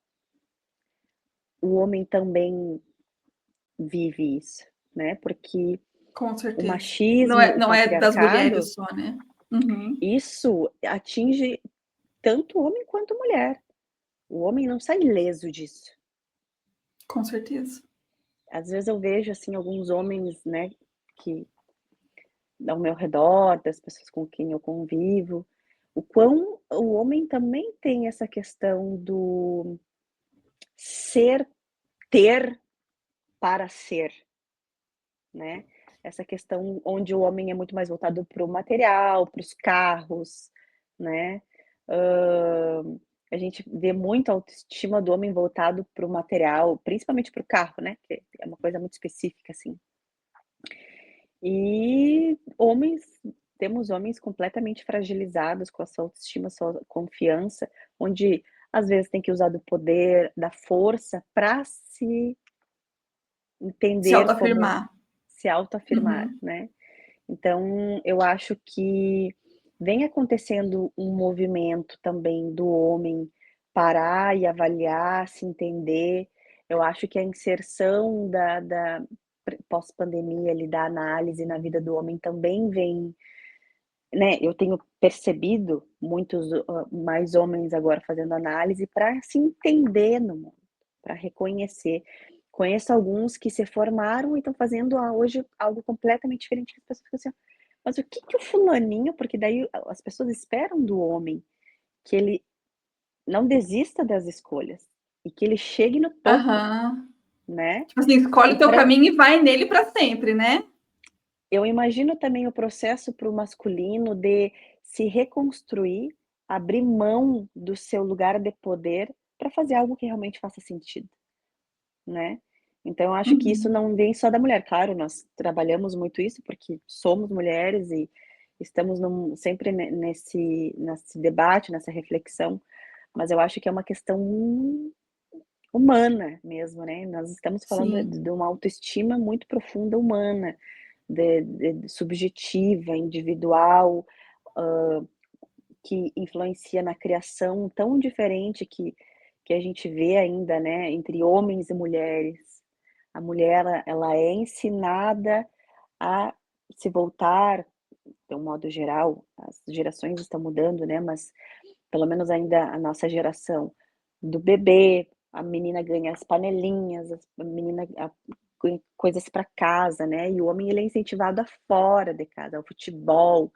o homem também vive isso, né, porque Com o certeza. machismo, o Não é das patriarcado, mulheres só, né? Uhum. isso atinge tanto homem quanto mulher. O homem não sai ileso disso. Com certeza. Às vezes eu vejo, assim, alguns homens, né, que ao meu redor, das pessoas com quem eu convivo, o quão o homem também tem essa questão do ser, ter para ser, né. Essa questão onde o homem é muito mais voltado para o material, para os carros, né. A gente vê muito a autoestima do homem voltado para o material, principalmente para o carro, né, que é uma coisa muito específica, assim. E temos homens completamente fragilizados com a sua autoestima, sua confiança, onde às vezes tem que usar do poder, da força para se Se entender como autoafirmar. se autoafirmar, Uhum. né. Então, eu acho que vem acontecendo um movimento também do homem parar e avaliar, se entender. Eu acho que a inserção da pós-pandemia ali, da análise na vida do homem também vem, né, eu tenho percebido muitos, mais homens agora fazendo análise para se entender no mundo, para reconhecer. Conheço alguns que se formaram e estão fazendo hoje algo completamente diferente, que as pessoas ficam assim: "Mas o que que o fulaninho", porque daí as pessoas esperam do homem que ele não desista das escolhas, e que ele chegue no topo, Aham. né. Tipo assim, escolhe E o teu para caminho e vai nele para sempre, né? eu imagino também o processo para o masculino de se reconstruir, abrir mão do seu lugar de poder para fazer algo que realmente faça sentido, né. Então eu acho que isso Uhum. não vem só da mulher, claro, nós trabalhamos muito isso, porque somos mulheres e estamos sempre nesse debate, nessa reflexão, mas eu acho que é uma questão humana mesmo, né, nós estamos falando Sim, de uma autoestima muito profunda humana, de subjetiva, individual, que influencia na criação tão diferente que a gente vê ainda, né, entre homens e mulheres. A mulher, ela é ensinada a se voltar, de um modo geral, as gerações estão mudando, né, mas pelo menos ainda a nossa geração, do bebê, a menina ganha as panelinhas, a menina ganha coisas para casa, né, e o homem ele é incentivado a fora de casa, ao futebol,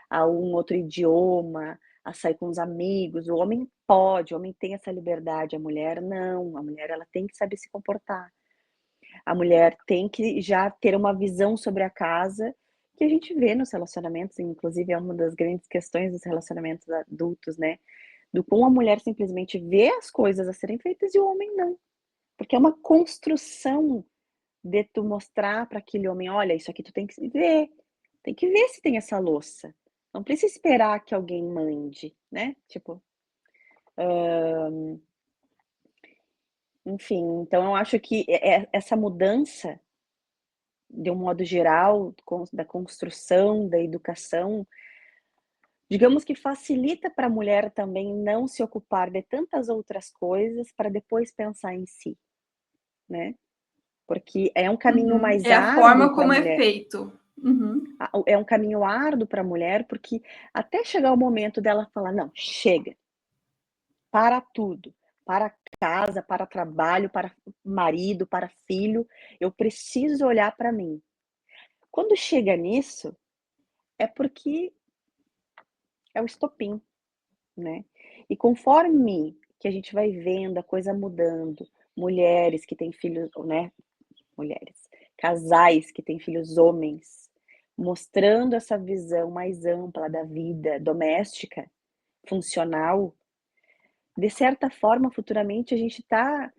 a um outro idioma, a sair com os amigos. O homem pode, o homem tem essa liberdade, a mulher não, a mulher ela tem que saber se comportar. A mulher tem que já ter uma visão sobre a casa, que a gente vê nos relacionamentos, inclusive é uma das grandes questões dos relacionamentos adultos, né, do como a mulher simplesmente vê as coisas a serem feitas e o homem não. Porque é uma construção de tu mostrar para aquele homem: "Olha, isso aqui tu tem que ver se tem essa louça. Não precisa esperar que alguém mande", né, tipo, enfim, então eu acho que essa mudança, de um modo geral, da construção, da educação, digamos que facilita para a mulher também não se ocupar de tantas outras coisas para depois pensar em si, né. Porque é um caminho Uhum. mais É a árduo forma para a como é mulher. feito. Uhum. É um caminho árduo para a mulher, porque até chegar o momento dela falar: "Não, chega, para tudo, para casa, para trabalho, para marido, para filho, eu preciso olhar para mim". Quando chega nisso, é porque é o estopim, né. E conforme que a gente vai vendo a coisa mudando, mulheres que têm filhos, né, mulheres, casais que têm filhos homens, mostrando essa visão mais ampla da vida doméstica, funcional, de certa forma, futuramente a gente está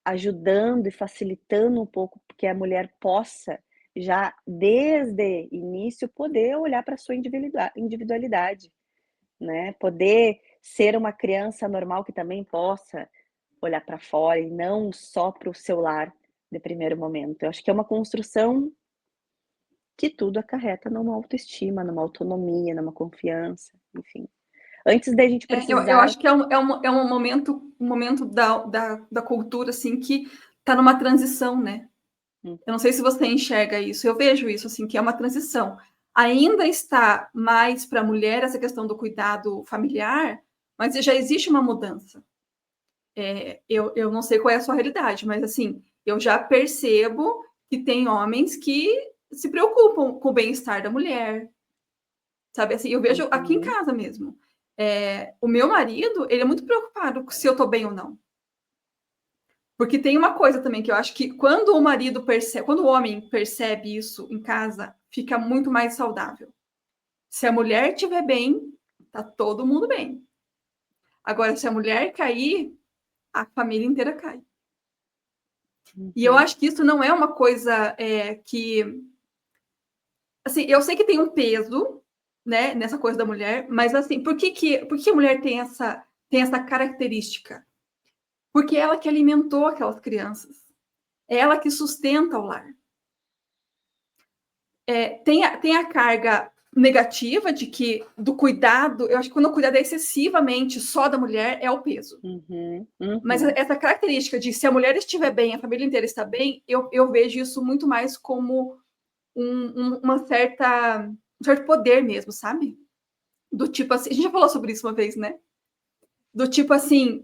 ajudando e facilitando um pouco que a mulher possa, já desde início, poder olhar para sua individualidade, né, poder ser uma criança normal que também possa olhar para fora e não só para o seu lar de primeiro momento. Eu acho que é uma construção que tudo acarreta numa autoestima, numa autonomia, numa confiança, enfim. Antes da gente Eu precisar. acho que é um momento da cultura, assim, que está numa transição, né? Hum, Eu não sei se você enxerga isso, eu vejo isso, assim, que é uma transição. Ainda está mais para a mulher essa questão do cuidado familiar, mas já existe uma mudança. Eu não sei qual é a sua realidade, mas, assim, eu já percebo que tem homens que se preocupam com o bem-estar da mulher, sabe? Assim, eu vejo aqui em uhum, casa mesmo. O meu marido, ele é muito preocupado se eu estou bem ou não. Porque tem uma coisa também que eu acho que quando o marido percebe, quando o homem percebe isso em casa, fica muito mais saudável. Se a mulher estiver bem, tá todo mundo bem. Agora, se a mulher cair, a família inteira cai. E eu uhum, acho que isso não é uma coisa que. Assim, eu sei que tem um peso, né, nessa coisa da mulher, mas assim, por que a mulher tem essa característica? Porque é ela que alimentou aquelas crianças. É ela que sustenta o lar. Tem a carga negativa de que do cuidado, eu acho que quando o cuidado é excessivamente só da mulher, é o peso. uhum, Mas uhum, essa característica de se a mulher estiver bem, a família inteira está bem, eu vejo isso muito mais como uma um certo poder mesmo, sabe? Do tipo assim, a gente já falou sobre isso uma vez, né? Do tipo assim,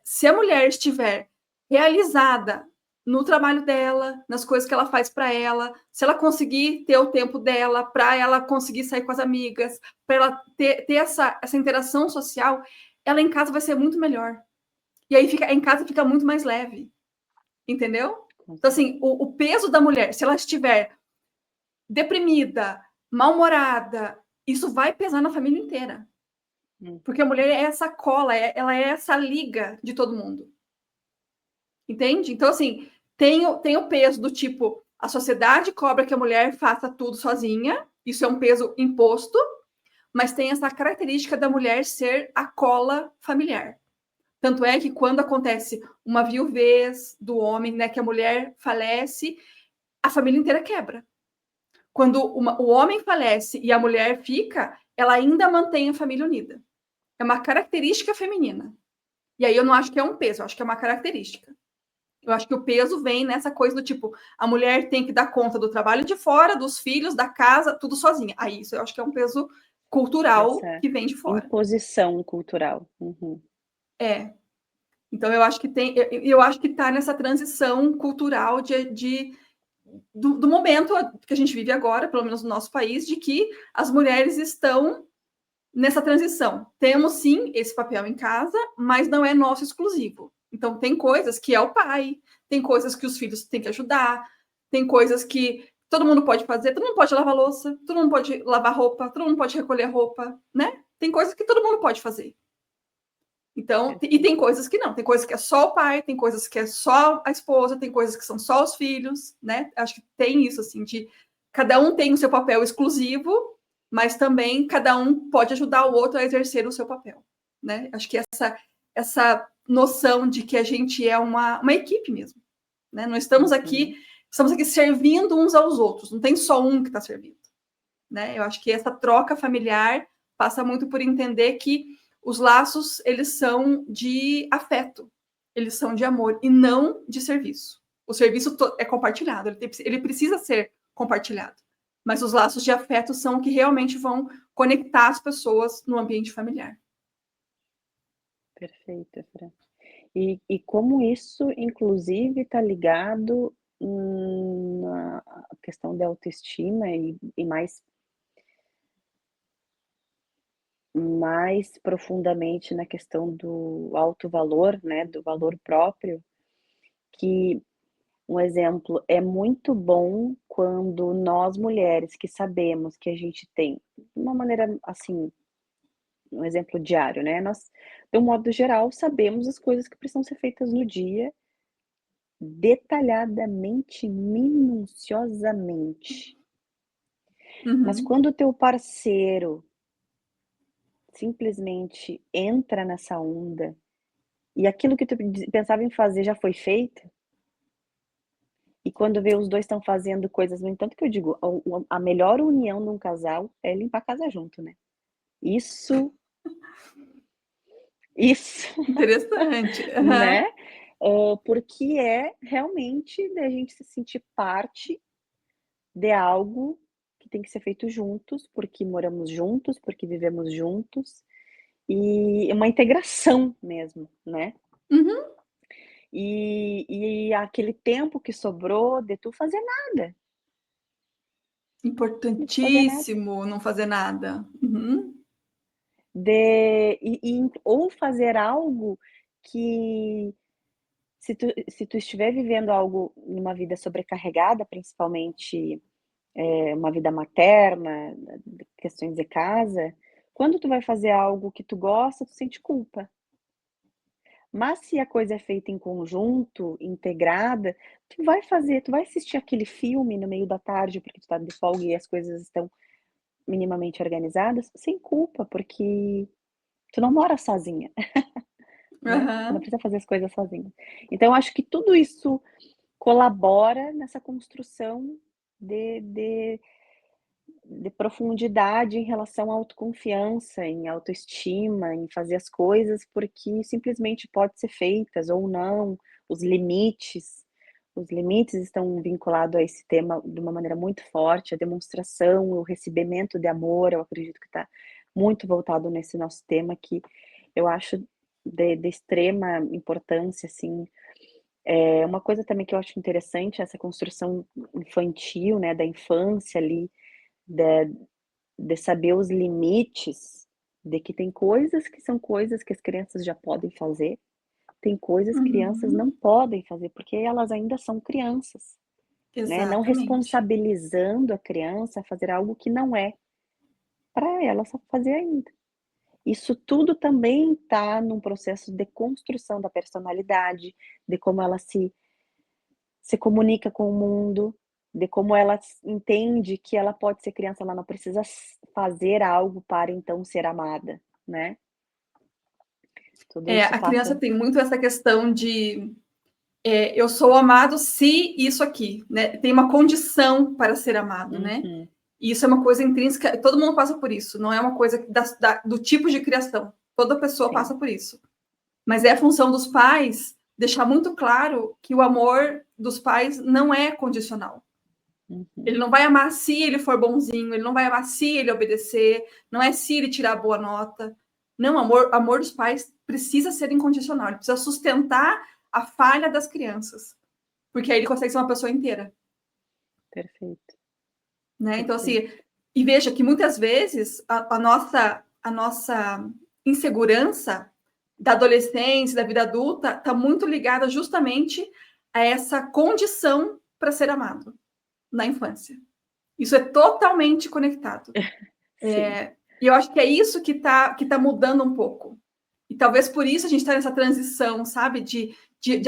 se a mulher estiver realizada no trabalho dela, nas coisas que ela faz para ela, se ela conseguir ter o tempo dela, para ela conseguir sair com as amigas, para ela ter essa interação social, ela em casa vai ser muito melhor. E aí em casa fica muito mais leve, entendeu? com Então, certeza. assim, o peso da mulher, se ela estiver deprimida, mal-humorada, isso vai pesar na família inteira. Hum, Porque a mulher é essa cola, ela é essa liga de todo mundo. Entende? Então, assim, tem o peso do tipo, a sociedade cobra que a mulher faça tudo sozinha, isso é um peso imposto, mas tem essa característica da mulher ser a cola familiar. Tanto é que quando acontece uma viuvez do homem, né, que a mulher falece, a família inteira quebra. Quando o homem falece e a mulher fica, ela ainda mantém a família unida. É uma característica feminina. E aí eu não acho que é um peso, eu acho que é uma característica. Eu acho que o peso vem nessa coisa do tipo, a mulher tem que dar conta do trabalho de fora, dos filhos, da casa, tudo sozinha. Aí isso eu acho que é um peso cultural essa que vem de fora. imposição cultural. Uhum, É. Então eu acho que eu acho que está nessa transição cultural do momento que a gente vive agora, pelo menos no nosso país, de que as mulheres estão nessa transição. Temos sim esse papel em casa, mas não é nosso exclusivo. Então tem coisas que é o pai, tem coisas que os filhos têm que ajudar, tem coisas que todo mundo pode fazer, todo mundo pode lavar louça, todo mundo pode lavar roupa, todo mundo pode recolher roupa, né? Tem coisas que todo mundo pode fazer. Então, e tem coisas que não, tem coisas que é só o pai, tem coisas que é só a esposa, tem coisas que são só os filhos, né? Acho que tem isso, assim, de cada um tem o seu papel exclusivo, mas também cada um pode ajudar o outro a exercer o seu papel, né? Acho que essa noção de que a gente é uma equipe mesmo, né? Não estamos aqui servindo uns aos outros, não tem só um que está servindo, né? Eu acho que essa troca familiar passa muito por entender que os laços, eles são de afeto, eles são de amor e não de serviço. O serviço é compartilhado, ele precisa ser compartilhado. Mas os laços de afeto são que realmente vão conectar as pessoas no ambiente familiar. Perfeito, Fran. E como isso, inclusive, está ligado na questão da autoestima e mais profundamente na questão do alto valor, né, do valor próprio, que um exemplo é muito bom quando nós mulheres que sabemos que a gente tem, de uma maneira assim, um exemplo diário, né? Nós, de um modo geral, sabemos as coisas que precisam ser feitas no dia, detalhadamente, minuciosamente. Mas quando o teu parceiro simplesmente entra nessa onda e aquilo que tu pensava em fazer já foi feito, e quando vê os dois estão fazendo coisas, no entanto que eu digo, a melhor união de um casal é limpar a casa junto, né? Isso Interessante. né? Porque é realmente da gente se sentir parte de algo que tem que ser feito juntos, porque moramos juntos, porque vivemos juntos, e é uma integração mesmo, né? Uhum. E aquele tempo que sobrou de tu fazer nada. Importantíssimo não fazer nada. Uhum. Ou fazer algo que se tu estiver vivendo algo numa vida sobrecarregada, principalmente uma vida materna, questões de casa, quando tu vai fazer algo que tu gosta, tu sente culpa. Mas se a coisa é feita em conjunto, integrada, tu vai assistir aquele filme no meio da tarde, porque tu tá de folga e as coisas estão minimamente organizadas, sem culpa, porque tu não mora sozinha, né? Tu não Uhum. precisa fazer as coisas sozinha. Então, eu acho que tudo isso colabora nessa construção de profundidade em relação à autoconfiança, em autoestima, em fazer as coisas porque simplesmente pode ser feitas ou não, os limites. Os limites estão vinculados a esse tema de uma maneira muito forte, a demonstração, o recebimento de amor, eu acredito que está muito voltado nesse nosso tema que eu acho de extrema importância, assim. Uma coisa também que eu acho interessante, essa construção infantil, né, da infância ali, de de saber os limites, de que tem coisas que são coisas que as crianças já podem fazer, tem coisas que crianças não Uhum. podem fazer, porque elas ainda são crianças, né, não Exatamente. responsabilizando a criança a fazer algo que não é para ela fazer ainda. Isso tudo também está num processo de construção da personalidade, de como ela se comunica com o mundo, de como ela entende que ela pode ser criança, ela não precisa fazer algo para então ser amada, né. Tudo isso A criança passa. tem muito essa questão de eu sou amado se isso aqui, né? Tem uma condição para ser amado, né? Uhum. E isso é uma coisa intrínseca, todo mundo passa por isso, não é uma coisa do tipo de criação. Toda pessoa Sim. passa por isso. Mas é a função dos pais deixar muito claro que o amor dos pais não é condicional. Uhum. Ele não vai amar se ele for bonzinho, ele não vai amar se ele obedecer, não é se ele tirar boa nota. Não, amor dos pais precisa ser incondicional, ele precisa sustentar a falha das crianças, porque aí ele consegue ser uma pessoa inteira. Perfeito, Né? Então, assim, perfeito. e veja que muitas vezes a nossa insegurança da adolescência, da vida adulta, está muito ligada justamente a essa condição para ser amado na infância. Isso é totalmente conectado. E eu acho que é isso que tá mudando um pouco. E talvez por isso a gente está nessa transição, sabe? De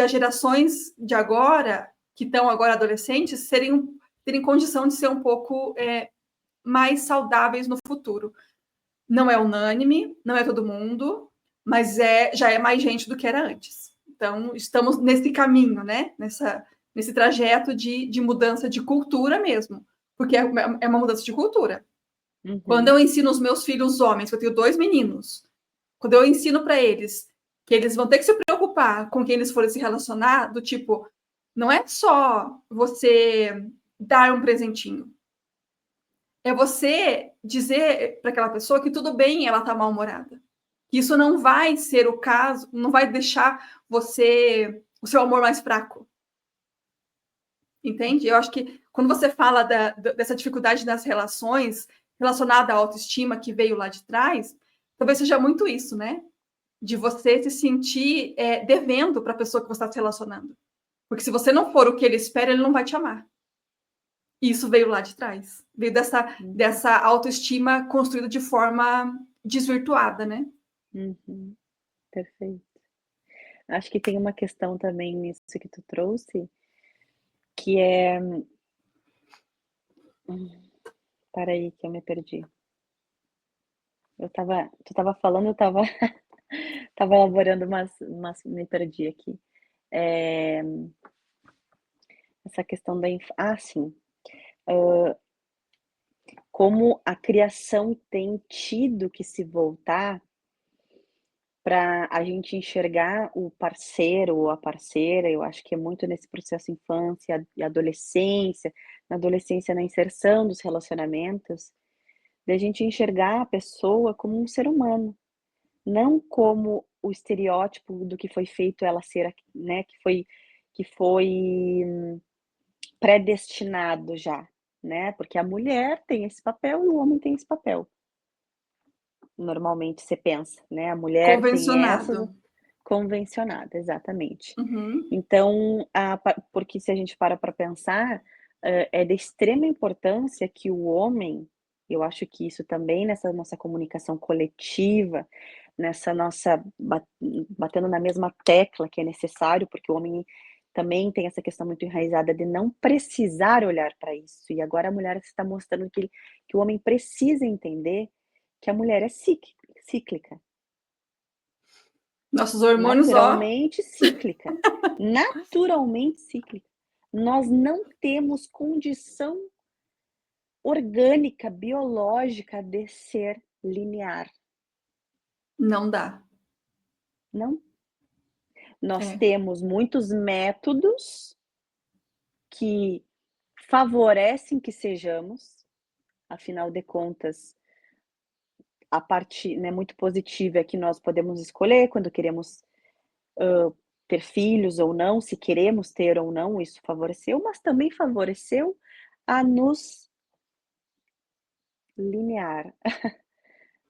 as gerações de agora, que estão agora adolescentes, terem condição de ser um pouco mais saudáveis no futuro. Não é unânime, não é todo mundo, mas já é mais gente do que era antes. Então, estamos nesse caminho, né? Nesse trajeto de mudança de cultura mesmo. Porque é uma mudança de cultura. Uhum. Quando eu ensino os meus filhos homens, eu tenho 2 meninos, quando eu ensino para eles que eles vão ter que se preocupar com quem eles forem se relacionar, do tipo, não é só você dar um presentinho. É você dizer para aquela pessoa que tudo bem ela estar mal-humorada. Que isso não vai ser o caso, não vai deixar o seu amor mais fraco. Entende? Eu acho que quando você fala dessa dificuldade nas relações relacionada à autoestima que veio lá de trás, talvez seja muito isso, né? De você se sentir devendo para a pessoa que você está se relacionando. Porque se você não for o que ele espera, ele não vai te amar. E isso veio lá de trás. Veio dessa autoestima construída de forma desvirtuada, né? Uhum. Perfeito. Acho que tem uma questão também nisso que tu trouxe, que é... Peraí que eu me perdi. Tu tava falando, eu tava elaborando, mas me perdi aqui. Essa questão da sim. Como a criação tem tido que se voltar para a gente enxergar o parceiro ou a parceira, eu acho que é muito nesse processo infância e adolescência, na adolescência, na inserção dos relacionamentos, da gente enxergar a pessoa como um ser humano, não como o estereótipo do que foi feito ela ser, né, que foi predestinado já, né? Porque a mulher tem esse papel e o homem tem esse papel. Normalmente você pensa, né? A mulher tem essa convencionada, exatamente. Uhum. Então, porque se a gente para pensar, é de extrema importância que o homem, eu acho que isso também nessa nossa comunicação coletiva, nessa nossa batendo na mesma tecla que é necessário, porque o homem também tem essa questão muito enraizada de não precisar olhar para isso. E agora a mulher está mostrando que o homem precisa entender que a mulher é cíclica. Nossos hormônios, naturalmente cíclica. Naturalmente cíclica. Nós não temos condição orgânica, biológica de ser linear. Não dá. Não. Nós temos muitos métodos que favorecem que sejamos, afinal de contas, a parte, né, muito positiva é que nós podemos escolher quando queremos ter filhos ou não, se queremos ter ou não, isso favoreceu, mas também favoreceu a nos linear,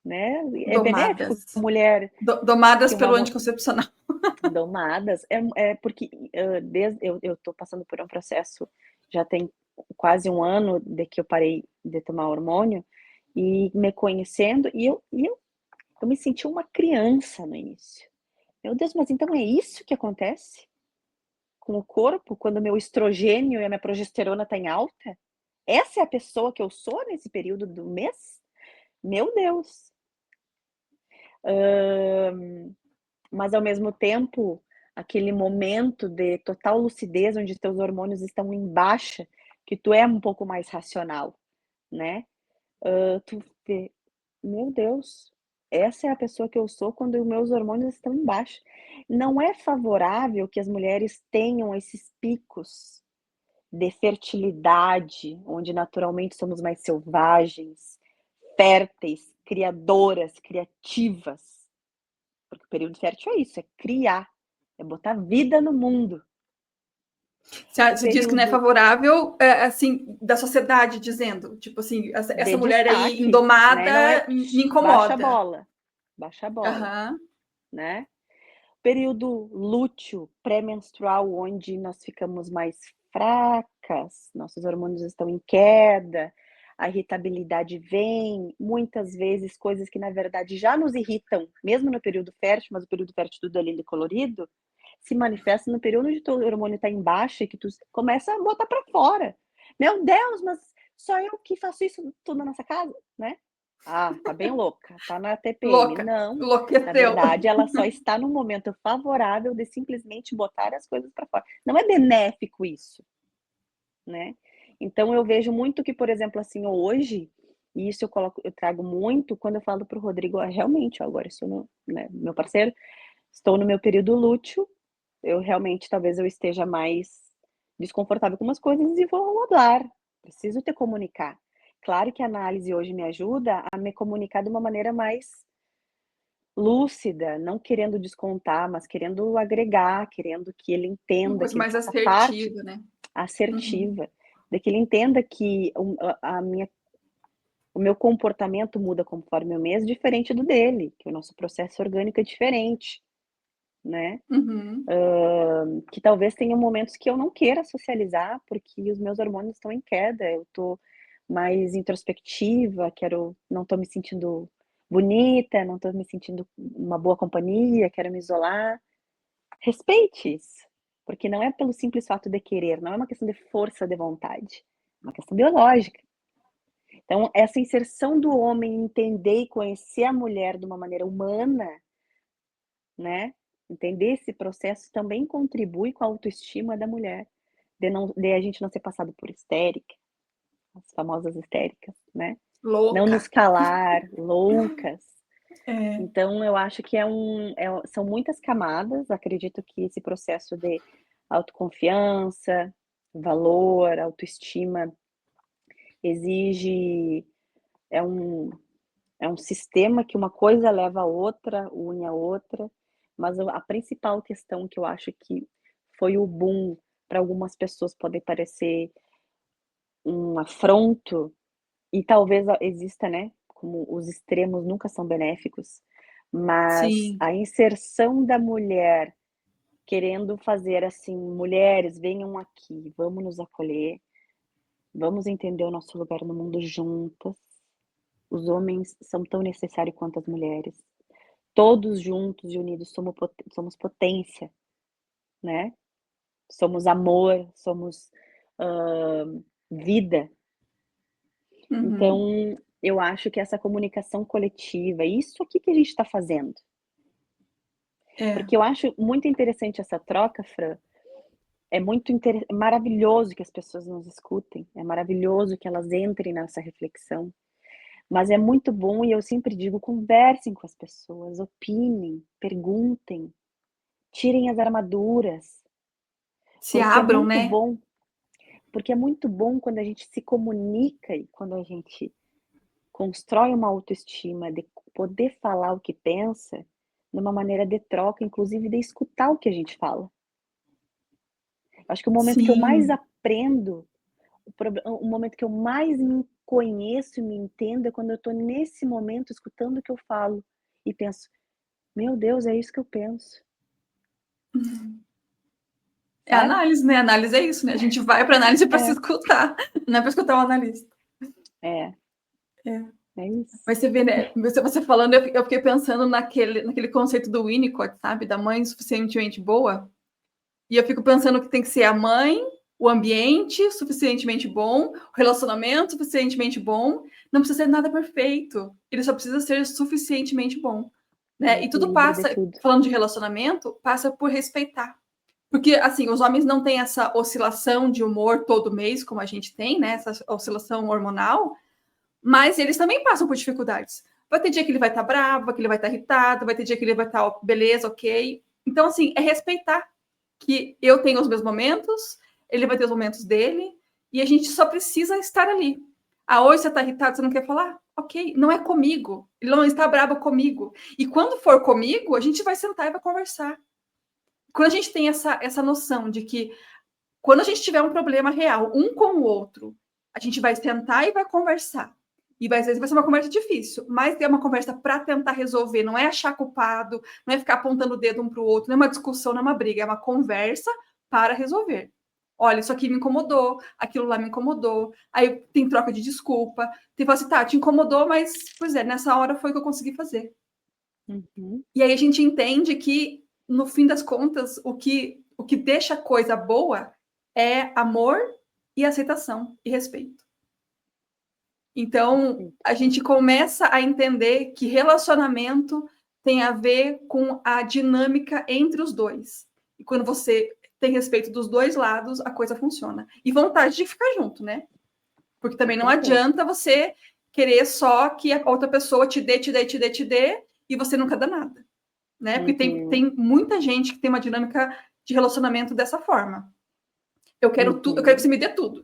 né? É benéfico que Domadas. a mulher Domadas que pelo uma anticoncepcional. domadas, porque desde eu tô passando por um processo, já tem quase 1 ano de que eu parei de tomar hormônio, e me conhecendo, e eu me senti uma criança no início. Meu Deus, mas então é isso que acontece com o corpo quando o meu estrogênio e a minha progesterona tá em alta? Essa é a pessoa que eu sou nesse período do mês? Meu Deus! Mas ao mesmo tempo, aquele momento de total lucidez, onde teus hormônios estão em baixa, que tu é um pouco mais racional, né? Tu vê, meu Deus, essa é a pessoa que eu sou quando os meus hormônios estão em baixa. Não é favorável que as mulheres tenham esses picos de fertilidade, onde naturalmente somos mais selvagens, férteis, criadoras, criativas. Porque o período fértil é isso, é criar, é botar vida no mundo. Você diz que não é favorável, assim, da sociedade dizendo, tipo assim, essa mulher aí destaque, né? Não é indomada me incomoda. baixa a bola, Uhum. né? período lúteo, pré-menstrual, onde nós ficamos mais fracas, nossos hormônios estão em queda, a irritabilidade vem, muitas vezes coisas que na verdade já nos irritam, mesmo no período fértil, mas o período fértil tudo é lindo e colorido, se manifesta no período onde teu hormônio está em baixa e que tu começa a botar para fora. Meu Deus, mas só eu que faço isso tudo na nossa casa, né? Ah, tá bem louca, tá na TPM. Louca, Não, na enlouqueceu. verdade, ela só está no momento favorável de simplesmente botar as coisas para fora. Não é benéfico isso, né? Então eu vejo muito que, por exemplo, assim, hoje, e isso eu trago muito quando eu falo para o Rodrigo, realmente, agora eu sou meu parceiro, estou no meu período lúteo, eu realmente talvez eu esteja mais desconfortável com umas coisas e vou hablar, preciso te comunicar. Claro que a análise hoje me ajuda a me comunicar de uma maneira mais lúcida, não querendo descontar, mas querendo agregar, querendo que ele Uma entenda coisa que ele mais faça parte assertiva, né? Uhum. assertiva, de que ele entenda que o meu comportamento muda conforme o mês, diferente do dele, que o nosso processo orgânico é diferente, né? Uhum. Que talvez tenha momentos que eu não queira socializar, porque os meus hormônios estão em queda, eu tô mais introspectiva, não tô me sentindo bonita, não tô me sentindo uma boa companhia, quero me isolar. Respeite isso, porque não é pelo simples fato de querer, não é uma questão de força de vontade, é uma questão biológica. Então, essa inserção do homem em entender e conhecer a mulher de uma maneira humana, né? Entender esse processo também contribui com a autoestima da mulher, de a gente não ser passado por histérica, as famosas histéricas, né? Não Louca. nos calar, loucas. É. Então, eu acho que são muitas camadas. Acredito que esse processo de autoconfiança, valor, autoestima, exige. É um, é um sistema que uma coisa leva a outra, une a outra. Mas a principal questão que eu acho que foi o boom para algumas pessoas pode parecer um afronto, e talvez exista, né? Como os extremos nunca são benéficos, mas Sim. a inserção da mulher querendo fazer assim, mulheres, venham aqui, vamos nos acolher, vamos entender o nosso lugar no mundo juntas. Os homens são tão necessários quanto as mulheres. Todos juntos e unidos somos potência, né? Somos amor, somos vida. Uhum. Então, eu acho que essa comunicação coletiva, isso aqui que a gente está fazendo, É. porque eu acho muito interessante essa troca, Fran. É maravilhoso que as pessoas nos escutem, é maravilhoso que elas entrem nessa reflexão, mas é muito bom, e eu sempre digo, conversem com as pessoas, opinem, perguntem, tirem as armaduras, Se porque é abram, muito né? bom, porque é muito bom quando a gente se comunica e quando a gente constrói uma autoestima de poder falar o que pensa, numa maneira de troca, inclusive de escutar o que a gente fala. Acho que o momento que eu mais Sim. aprendo, o momento que eu mais me conheço e me entendo é quando eu estou nesse momento escutando o que eu falo e penso: "Meu Deus, é isso que eu penso", É sabe? análise, né? Análise é isso, né? A gente vai para análise para se É, escutar, não é para escutar o analista. é, É. é isso. Mas você vê, né? Você falando, eu fiquei pensando naquele conceito do Winnicott, sabe? Da mãe suficientemente boa. E eu fico pensando que tem que ser a mãe, o ambiente suficientemente bom, o relacionamento suficientemente bom. Não precisa ser nada perfeito. Ele só precisa ser suficientemente bom. Um Né? E tudo equilíbrio de passa, tudo. falando de relacionamento, passa por respeitar. Porque, assim, os homens não têm essa oscilação de humor todo mês, como a gente tem, né? Essa oscilação hormonal, mas eles também passam por dificuldades. Vai ter dia que ele vai estar bravo, que ele vai estar irritado, vai ter dia que ele vai estar, beleza, ok. Então, assim, é respeitar que eu tenho os meus momentos, ele vai ter os momentos dele, e a gente só precisa estar ali. Ah, hoje você está irritado, você não quer falar? Ok, não é comigo. Ele não está bravo comigo. E quando for comigo, a gente vai sentar e vai conversar. Quando a gente tem essa noção de que quando a gente tiver um problema real, um com o outro, a gente vai sentar e vai conversar. E às vezes vai ser uma conversa difícil, mas é uma conversa para tentar resolver, não é achar culpado, não é ficar apontando o dedo um para o outro, não é uma discussão, não é uma briga, é uma conversa para resolver. Olha, isso aqui me incomodou, aquilo lá me incomodou. Aí tem troca de desculpa. Tem assim, tá, te incomodou, mas, pois é, nessa hora foi o que eu consegui fazer. Uhum. E aí a gente entende que, no fim das contas, o que deixa a coisa boa é amor e aceitação e respeito. Então, a gente começa a entender que relacionamento tem a ver com a dinâmica entre os dois. E quando você tem respeito dos dois lados, a coisa funciona. E vontade de ficar junto, né? Porque também não adianta você querer só que a outra pessoa te dê, e você nunca dá nada. Né? Porque tem muita gente que tem uma dinâmica de relacionamento dessa forma. Eu quero tudo, eu quero que você me dê tudo.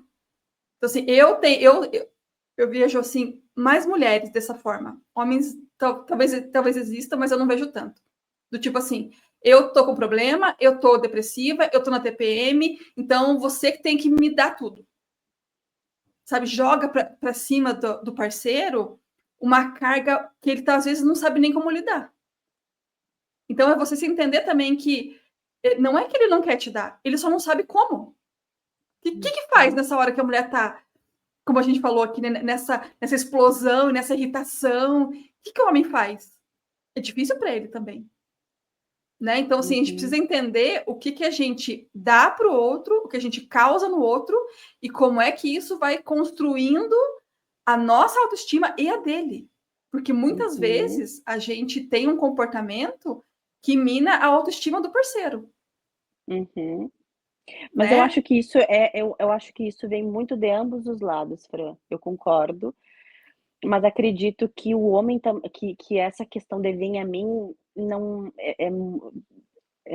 Então, assim, eu vejo assim mais mulheres dessa forma. Homens talvez exista, mas eu não vejo tanto. Do tipo assim, eu tô com problema, eu tô depressiva, eu tô na TPM, então você que tem que me dar tudo. Sabe, joga para cima do parceiro uma carga que ele às vezes não sabe nem como lidar. Então é você se entender também que não é que ele não quer te dar, ele só não sabe como. O que faz nessa hora que a mulher tá, como a gente falou aqui, né, nessa explosão, nessa irritação? O que o homem faz? É difícil para ele também. Né? Então, assim, a gente precisa entender o que a gente dá para o outro, o que a gente causa no outro, e como é que isso vai construindo a nossa autoestima e a dele. Porque muitas vezes a gente tem um comportamento que mina a autoestima do parceiro. Mas eu Né? acho que eu acho que isso vem muito de ambos os lados, Fran, eu concordo, mas acredito que o homem que essa questão de "vem a mim" não é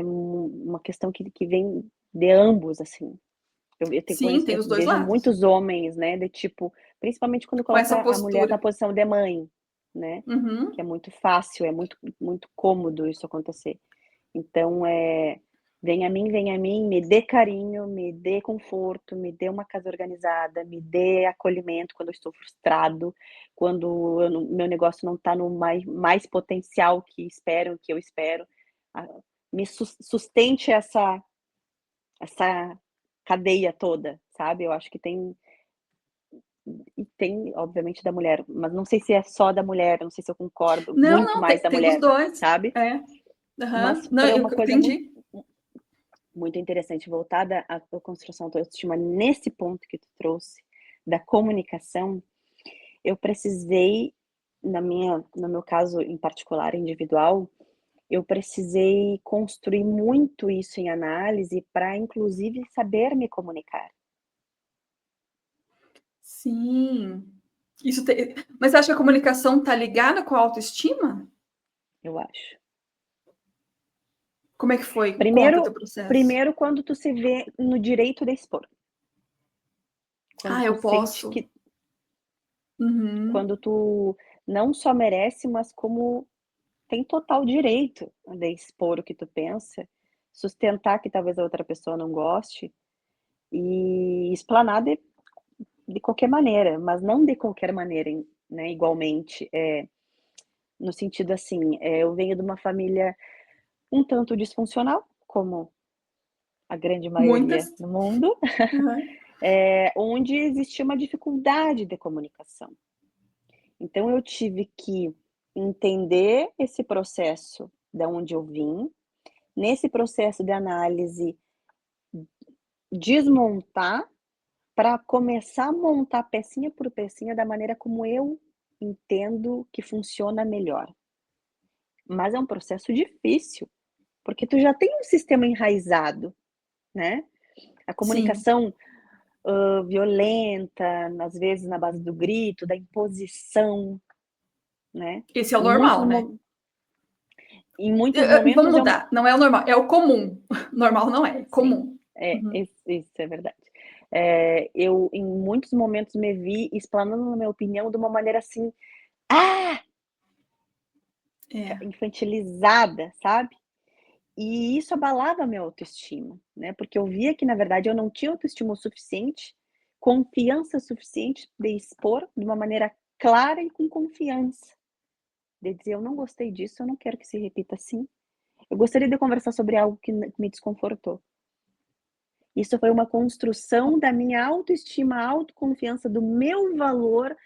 uma questão que vem de ambos, assim. Sim, tem Eu os dois vejo lados. muitos homens, né, de tipo, principalmente quando Com essa coloca a mulher na postura. posição de mãe, né, que Uhum. é muito fácil, é muito cômodo isso acontecer. Então, vem a mim, me dê carinho, me dê conforto, me dê uma casa organizada, me dê acolhimento quando eu estou frustrado, quando meu negócio não está no mais potencial que eu espero. Ah, me sustente essa cadeia toda, sabe. Eu acho que tem obviamente da mulher, mas não sei se é só da mulher, não sei se eu concordo, Não, muito não, mais da tem dos mulher, dois. sabe. É. Uhum. Mas Não, para eu uma coisa entendi. muito interessante voltada à tua construção da autoestima nesse ponto que tu trouxe, da comunicação, eu precisei, no meu caso em particular, individual, eu precisei construir muito isso em análise para inclusive saber me comunicar. Sim. Mas você acha que a comunicação está ligada com a autoestima? Eu acho. Como é que foi? Conta teu Primeiro processo. primeiro quando tu se vê no direito de expor, quando Ah, tu eu sente posso. que Uhum. quando tu não só merece, mas como tem total direito de expor o que tu pensa, sustentar que talvez a outra pessoa não goste e explanar de qualquer maneira, mas não de qualquer maneira, né, igualmente, no sentido assim, eu venho de uma família um tanto disfuncional, como a grande maioria Muitas. no mundo, Uhum. onde existia uma dificuldade de comunicação. Então eu tive que entender esse processo da onde eu vim, nesse processo de análise, desmontar para começar a montar pecinha por pecinha da maneira como eu entendo que funciona melhor. Mas é um processo difícil, porque tu já tem um sistema enraizado, né. A Sim. comunicação, violenta, às vezes na base do grito, da imposição, né. Esse é o Em muitos normal, né? mo em muitos momentos Vamos é uma mudar. Não é o normal, é o comum. Normal não é, é sim, comum. Uhum. isso é verdade. Eu em muitos momentos me vi explanando a minha opinião de uma maneira assim, ah, É. infantilizada, sabe. E isso abalava a minha autoestima, né, porque eu via que na verdade eu não tinha autoestima o suficiente, confiança suficiente de expor de uma maneira clara e com confiança, de dizer: "Eu não gostei disso, eu não quero que se repita assim. Eu gostaria de conversar sobre algo que me desconfortou". Isso foi uma construção da minha autoestima, autoconfiança, do meu valor,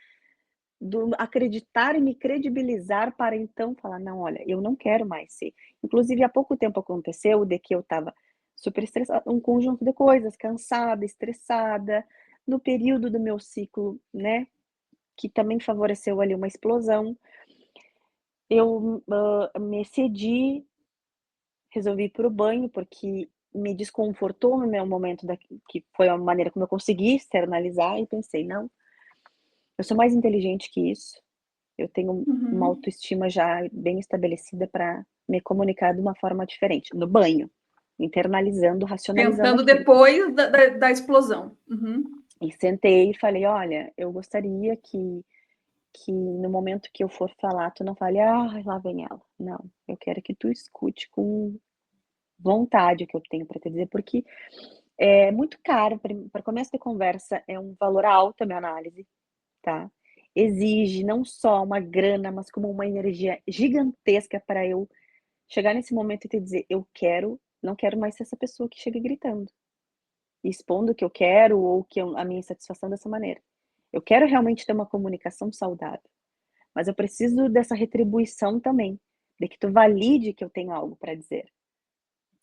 do acreditar e me credibilizar para então falar: "Não, olha, eu não quero mais ser". Inclusive há pouco tempo aconteceu de que eu estava super estressada, um conjunto de coisas, cansada, estressada, no período do meu ciclo, né, que também favoreceu ali uma explosão. Eu, me excedi, resolvi ir para o banho, porque me desconfortou no meu momento que foi a maneira como eu consegui externalizar e pensei: "Não, eu sou mais inteligente que isso, eu tenho uma Uhum. autoestima já bem estabelecida para me comunicar de uma forma diferente", no banho, internalizando, racionalizando Pensando aquilo. depois da explosão. Uhum. E sentei e falei: "Olha, eu gostaria que no momento que eu for falar, tu não fale: 'Ai, lá vem ela'. Não, eu quero que tu escute com vontade o que eu tenho para te dizer, porque é muito caro para começo de conversa, é um valor alto a minha análise, tá. Exige não só uma grana, mas como uma energia gigantesca para eu chegar nesse momento e te dizer: "Eu quero não quero mais ser essa pessoa que chega gritando, expondo o que eu quero ou que eu a minha insatisfação dessa maneira. Eu quero realmente ter uma comunicação saudável, mas eu preciso dessa retribuição também, de que tu valide que eu tenho algo para dizer,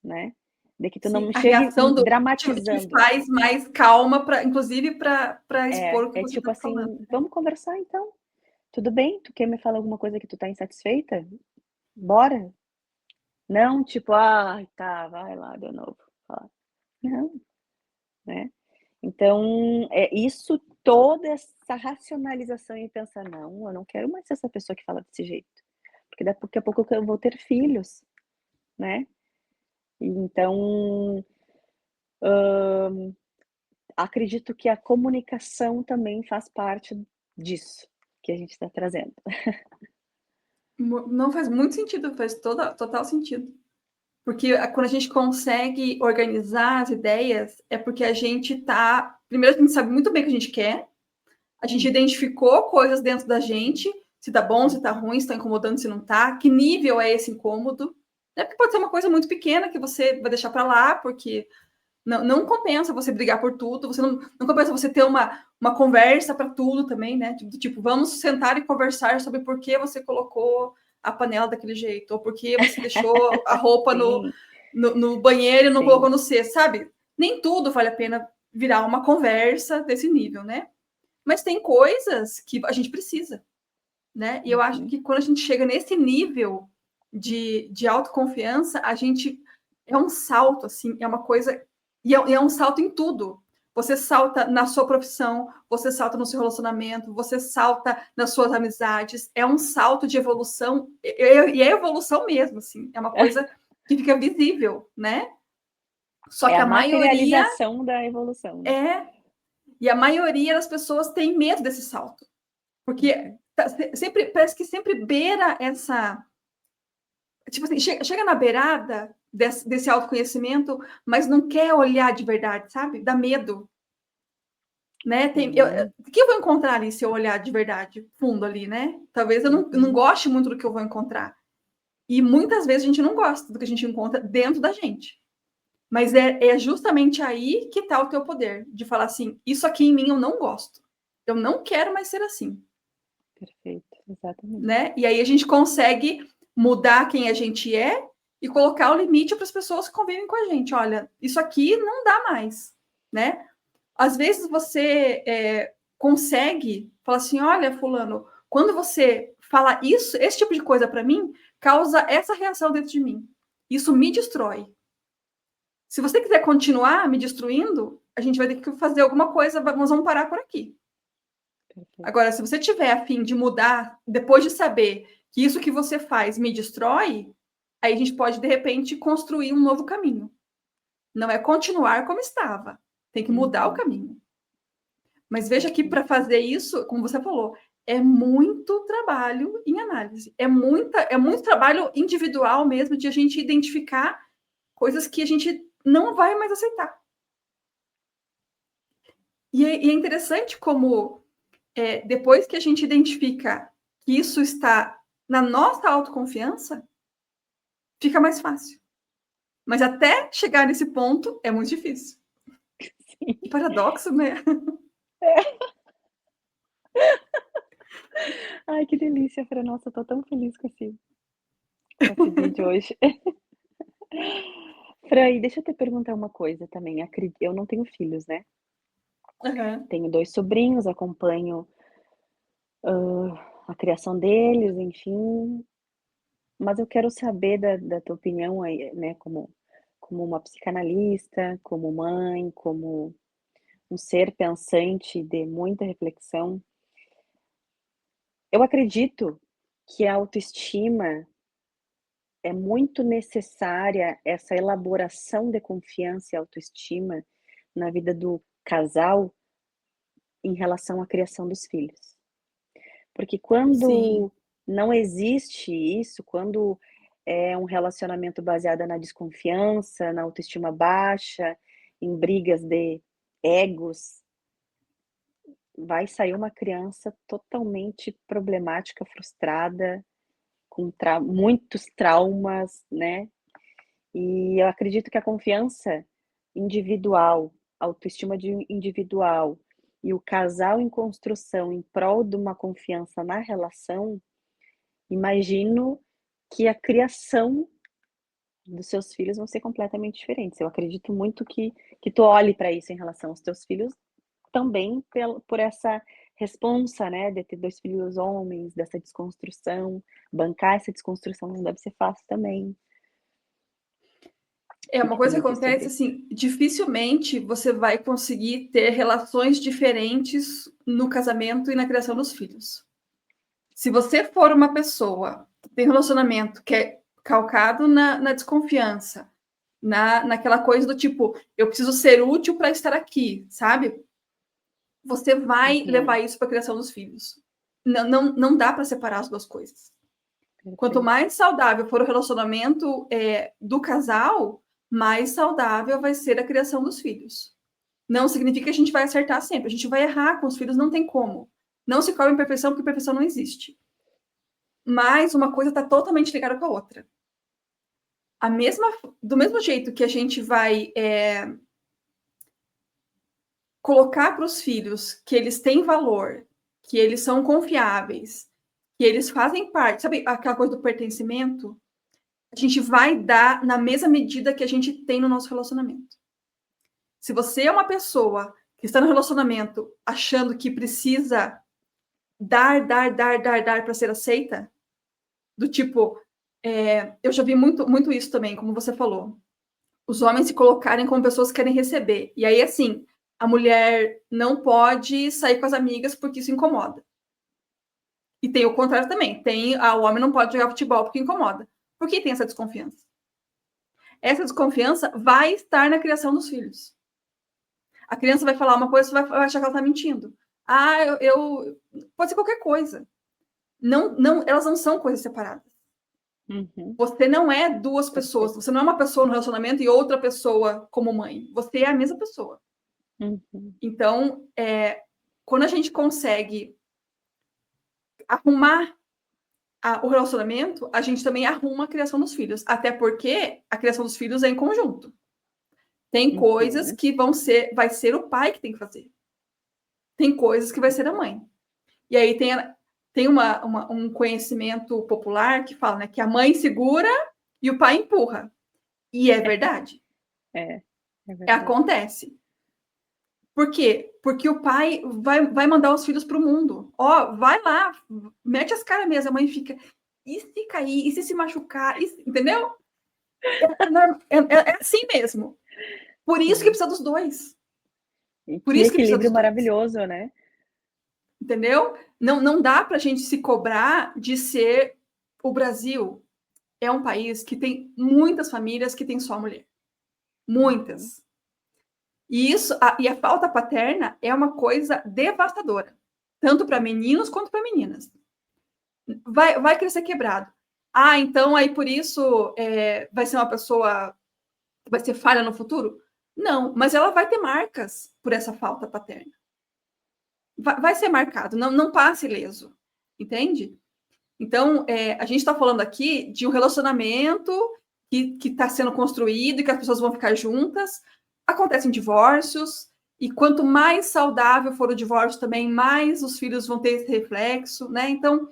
né, de que tu não Sim, me a chegue reação do te dramatizando". faz mais calma para, inclusive para expor o que É você tipo está falando. assim: "Vamos conversar então? Tudo bem? Tu quer me falar alguma coisa que tu tá insatisfeita? Bora". Não tipo: "Ai, tá, vai lá de novo falar". Não, né. Então, isso toda essa racionalização e pensar: "Não, eu não quero mais ser essa pessoa que fala desse jeito, porque daqui a pouco eu vou ter filhos", né. E então, acredito que a comunicação também faz parte disso que a gente está trazendo. Não, faz muito sentido, faz total sentido. Porque quando a gente consegue organizar as ideias, é porque a gente tá. Primeiro, a gente sabe muito bem o que a gente quer, a gente identificou coisas dentro da gente, se tá bom, se tá ruim, se tá incomodando, se não tá, que nível é esse incômodo. É porque pode ser uma coisa muito pequena que você vai deixar para lá, porque não compensa você brigar por tudo, você não compensa você ter uma conversa para tudo também, né? Tipo, vamos sentar e conversar sobre por que você colocou a panela daquele jeito, ou por que você deixou a roupa Sim, no banheiro e não colocou sim. no cesto, sabe? Nem tudo vale a pena virar uma conversa desse nível, né? Mas tem coisas que a gente precisa, né? E eu acho Uhum. que quando a gente chega nesse nível de autoconfiança, a gente é um salto, assim, é uma coisa. E é um salto em tudo. Você salta na sua profissão, você salta no seu relacionamento, você salta nas suas amizades. É um salto de evolução, e é evolução mesmo, assim. É uma coisa que fica visível, né? Só É que a a maioria materialização da evolução, né. é. E a maioria das pessoas tem medo desse salto. Porque Uhum. sempre, parece que sempre beira essa. Tipo assim, chega na beirada desse autoconhecimento, mas não quer olhar de verdade, sabe? Dá medo, né? Sim. O que eu vou encontrar ali se eu olhar de verdade, fundo ali, né? Talvez eu não Uhum. goste muito do que eu vou encontrar. E muitas vezes a gente não gosta do que a gente encontra dentro da gente. Mas é justamente aí que está o teu poder, de falar assim, isso aqui em mim eu não gosto. Eu não quero mais ser assim, Perfeito, exatamente. né? E aí a gente consegue mudar quem a gente é e colocar o limite para as pessoas que convivem com a gente. Olha, isso aqui não dá mais, né? Às vezes você consegue falar assim, olha, fulano, quando você fala isso, esse tipo de coisa para mim, causa essa reação dentro de mim. Isso me destrói. Se você quiser continuar me destruindo, a gente vai ter que fazer alguma coisa, nós vamos parar por aqui. Perfeito. Agora, se você tiver a fim de mudar, depois de saber que isso que você faz me destrói, aí a gente pode, de repente, construir um novo caminho. Não é continuar como estava, tem que mudar o Uhum. caminho. Mas veja que para Perfeito. fazer isso, como você falou, é muito trabalho em análise, é muito trabalho individual mesmo de a gente identificar coisas que a gente não vai mais aceitar. E é interessante como depois que a gente identifica que isso está na nossa autoconfiança, fica mais fácil. Mas até chegar nesse ponto é muito difícil. Sim. Que paradoxo, né? Ai, que delícia, Fran. Nossa, eu tô tão feliz com esse vídeo hoje. Fran, e deixa eu te perguntar uma coisa também. Eu não tenho filhos, né? Uhum. Tenho 2 sobrinhos, acompanho a criação deles, enfim. Mas eu quero saber da tua opinião aí, né, como uma psicanalista, como mãe, como um ser pensante de muita reflexão. Eu acredito que a autoestima é muito necessária, essa elaboração de confiança e autoestima na vida do casal em relação à criação dos filhos. Porque Sim, quando não existe isso, quando é um relacionamento baseado na desconfiança, na autoestima baixa, em brigas de egos, vai sair uma criança totalmente problemática, frustrada, com muitos traumas, né? E eu acredito que a confiança individual, autoestima individual e o casal em construção em prol de uma confiança na relação, imagino que a criação dos seus filhos vão ser completamente diferentes. Eu acredito muito que tu olhe para isso em relação aos teus filhos também por essa responsa, né, de ter 2 filhos homens, dessa desconstrução, bancar essa desconstrução não deve ser fácil também. é uma Que tu coisa que me diz sobre acontece isso? assim, dificilmente você vai conseguir ter relações diferentes no casamento e na criação dos filhos. Se você for uma pessoa que tem relacionamento que é calcado na desconfiança, naquela coisa do tipo, eu preciso ser útil para estar aqui, sabe? Você vai levar Uhum, isso para a criação dos filhos. Não dá para separar as duas coisas. Quanto perfeito. mais saudável for o relacionamento do casal, mais saudável vai ser a criação dos filhos. Não significa que a gente vai acertar sempre. A gente vai errar com os filhos, não tem como. Não se cobra imperfeição, porque perfeição não existe. Mas uma coisa está totalmente ligada com a outra. Do mesmo jeito que a gente vai colocar para os filhos que eles têm valor, que eles são confiáveis, que eles fazem parte, sabe aquela coisa do pertencimento? A gente vai dar na mesma medida que a gente tem no nosso relacionamento. Se você é uma pessoa que está no relacionamento achando que precisa dar para ser aceita, do tipo, eu já vi muito isso também, como você falou. Os homens se colocarem como pessoas que querem receber. E aí, assim, a mulher não pode sair com as amigas porque isso incomoda. E tem o contrário também. O homem não pode jogar futebol porque incomoda. Por que tem essa desconfiança? Essa desconfiança vai estar na criação dos filhos. A criança vai falar uma coisa, você vai achar que ela está mentindo. Pode ser qualquer coisa. Elas não são coisas separadas. Uhum, Você não é duas pessoas. perfeito. Você não é uma pessoa no relacionamento e outra pessoa como mãe. Você é a mesma pessoa. Uhum, Então, quando a gente consegue arrumar o relacionamento, a gente também arruma a criação dos filhos. Até porque a criação dos filhos é em conjunto. Tem coisas uhum, que vai ser o pai que tem que fazer. Tem coisas que vai ser a mãe. E aí tem um conhecimento popular que fala, né, que a mãe segura e o pai empurra. E é verdade. é, é verdade. Acontece. Por quê? Porque o pai vai mandar os filhos para o mundo. Ó, vai lá, mete as caras mesmo. A mãe fica, e se cair? E se machucar? Entendeu? É assim mesmo. Por isso que Sim. precisa dos dois. E Por que isso que precisa equilíbrio dos dois. maravilhoso, né? Entendeu? Não dá para a gente se cobrar de ser. O Brasil é um país que tem muitas famílias que tem só mulher. Uhum, Muitas. E a falta paterna é uma coisa devastadora, tanto para meninos quanto para meninas. Vai crescer quebrado. Ah, então aí por isso vai ser uma pessoa que vai ser falha no futuro? Não, mas ela vai ter marcas por essa falta paterna. vai ser marcado, não passe ileso, entende? Então, a gente está falando aqui de um relacionamento que está sendo construído e que as pessoas vão ficar juntas. Acontecem divórcios, e quanto mais saudável for o divórcio também, mais os filhos vão ter esse reflexo, né? Então,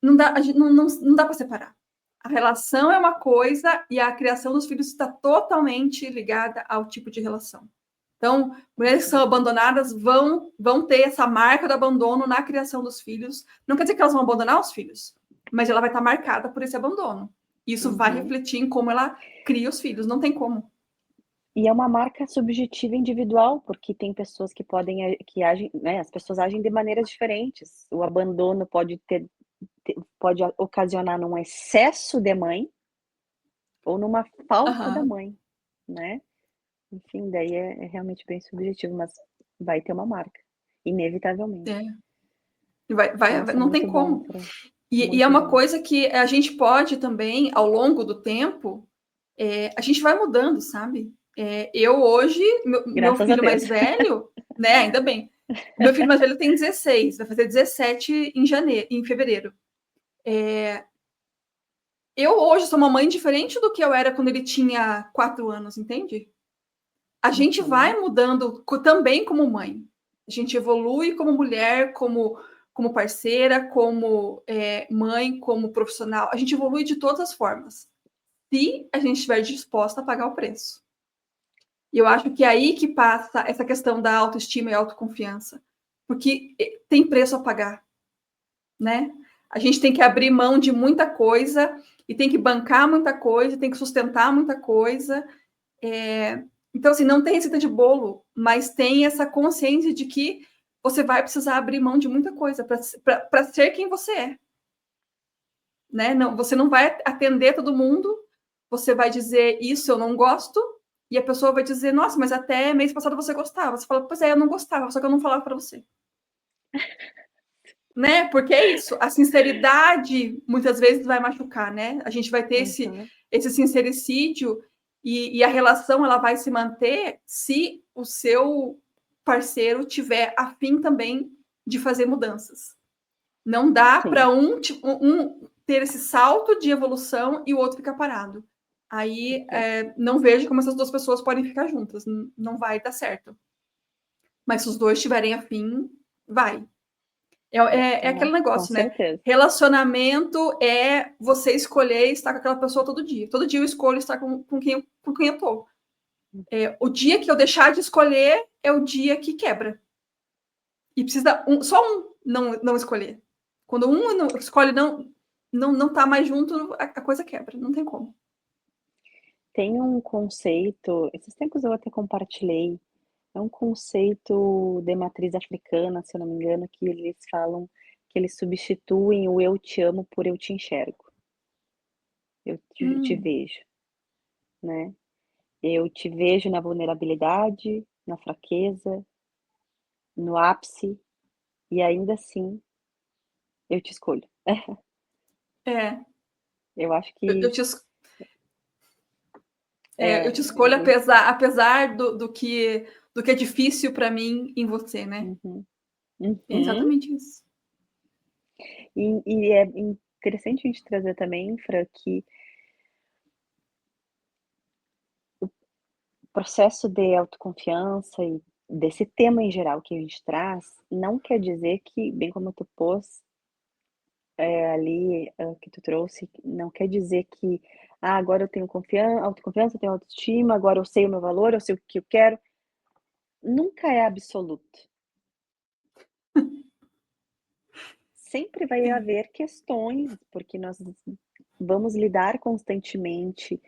não dá para separar. A relação é uma coisa e a criação dos filhos está totalmente ligada ao tipo de relação. Então, mulheres que são abandonadas vão ter essa marca do abandono na criação dos filhos. Não quer dizer que elas vão abandonar os filhos, mas ela vai estar marcada por esse abandono. Isso vai refletir em como ela cria os filhos, não tem como. E é uma marca subjetiva individual, porque tem pessoas que podem, que agem, né, as pessoas agem de maneiras diferentes. O abandono pode ocasionar num excesso de mãe ou numa falta da mãe, né? Enfim, daí é realmente bem subjetivo, mas vai ter uma marca, inevitavelmente. Nossa, não tem como. E é uma coisa que a gente pode também, ao longo do tempo, a gente vai mudando, sabe? Eu hoje, meu filho mais velho, né? Ainda bem. Meu filho mais velho tem 16, vai fazer 17 em fevereiro. Eu hoje sou uma mãe diferente do que eu era quando ele tinha 4 anos, entende? A gente vai mudando também como mãe. A gente evolui como mulher, como parceira, como mãe, como profissional. A gente evolui de todas as formas, se a gente estiver disposta a pagar o preço. E eu acho que é aí que passa essa questão da autoestima e autoconfiança. Porque tem preço a pagar, né? A gente tem que abrir mão de muita coisa e tem que bancar muita coisa, tem que sustentar muita coisa. Então, assim, não tem receita de bolo, mas tem essa consciência de que você vai precisar abrir mão de muita coisa para ser quem você é. Né? Não, você não vai atender todo mundo, você vai dizer isso eu não gosto, e a pessoa vai dizer, nossa, mas até mês passado você gostava. Você fala, pois é, eu não gostava, só que eu não falava para você. Né? Porque é isso, a sinceridade muitas vezes vai machucar, né? A gente vai ter esse sincericídio e a relação ela vai se manter se o seu parceiro tiver afim também de fazer mudanças. Não dá para um ter esse salto de evolução e o outro ficar parado. Aí não vejo como essas duas pessoas podem ficar juntas. Não vai dar certo. Mas se os dois tiverem afim, vai. É aquele negócio, né? Certeza. Relacionamento é você escolher estar com aquela pessoa todo dia. Todo dia eu escolho estar com quem eu tô. O dia que eu deixar de escolher é o dia que quebra. E precisa só um não escolher. Quando um não escolhe não tá mais junto, a coisa quebra. Não tem como. Tem um conceito, esses tempos eu até compartilhei, é um conceito de matriz africana, se eu não me engano, que eles falam que eles substituem o eu te amo por eu te enxergo. Eu te vejo, né? Eu te vejo na vulnerabilidade, na fraqueza, no ápice, e ainda assim eu te escolho. Eu acho que eu te escolho apesar do que é difícil para mim em você, né? É exatamente isso. E é interessante a gente trazer também, Fran, que o processo de autoconfiança e desse tema em geral que a gente traz, não quer dizer que, bem como tu pôs ali, que tu trouxe, não quer dizer que agora eu tenho autoconfiança, eu tenho autoestima, agora eu sei o meu valor, eu sei o que eu quero. Nunca é absoluto. Sempre vai haver questões, porque nós vamos lidar constantemente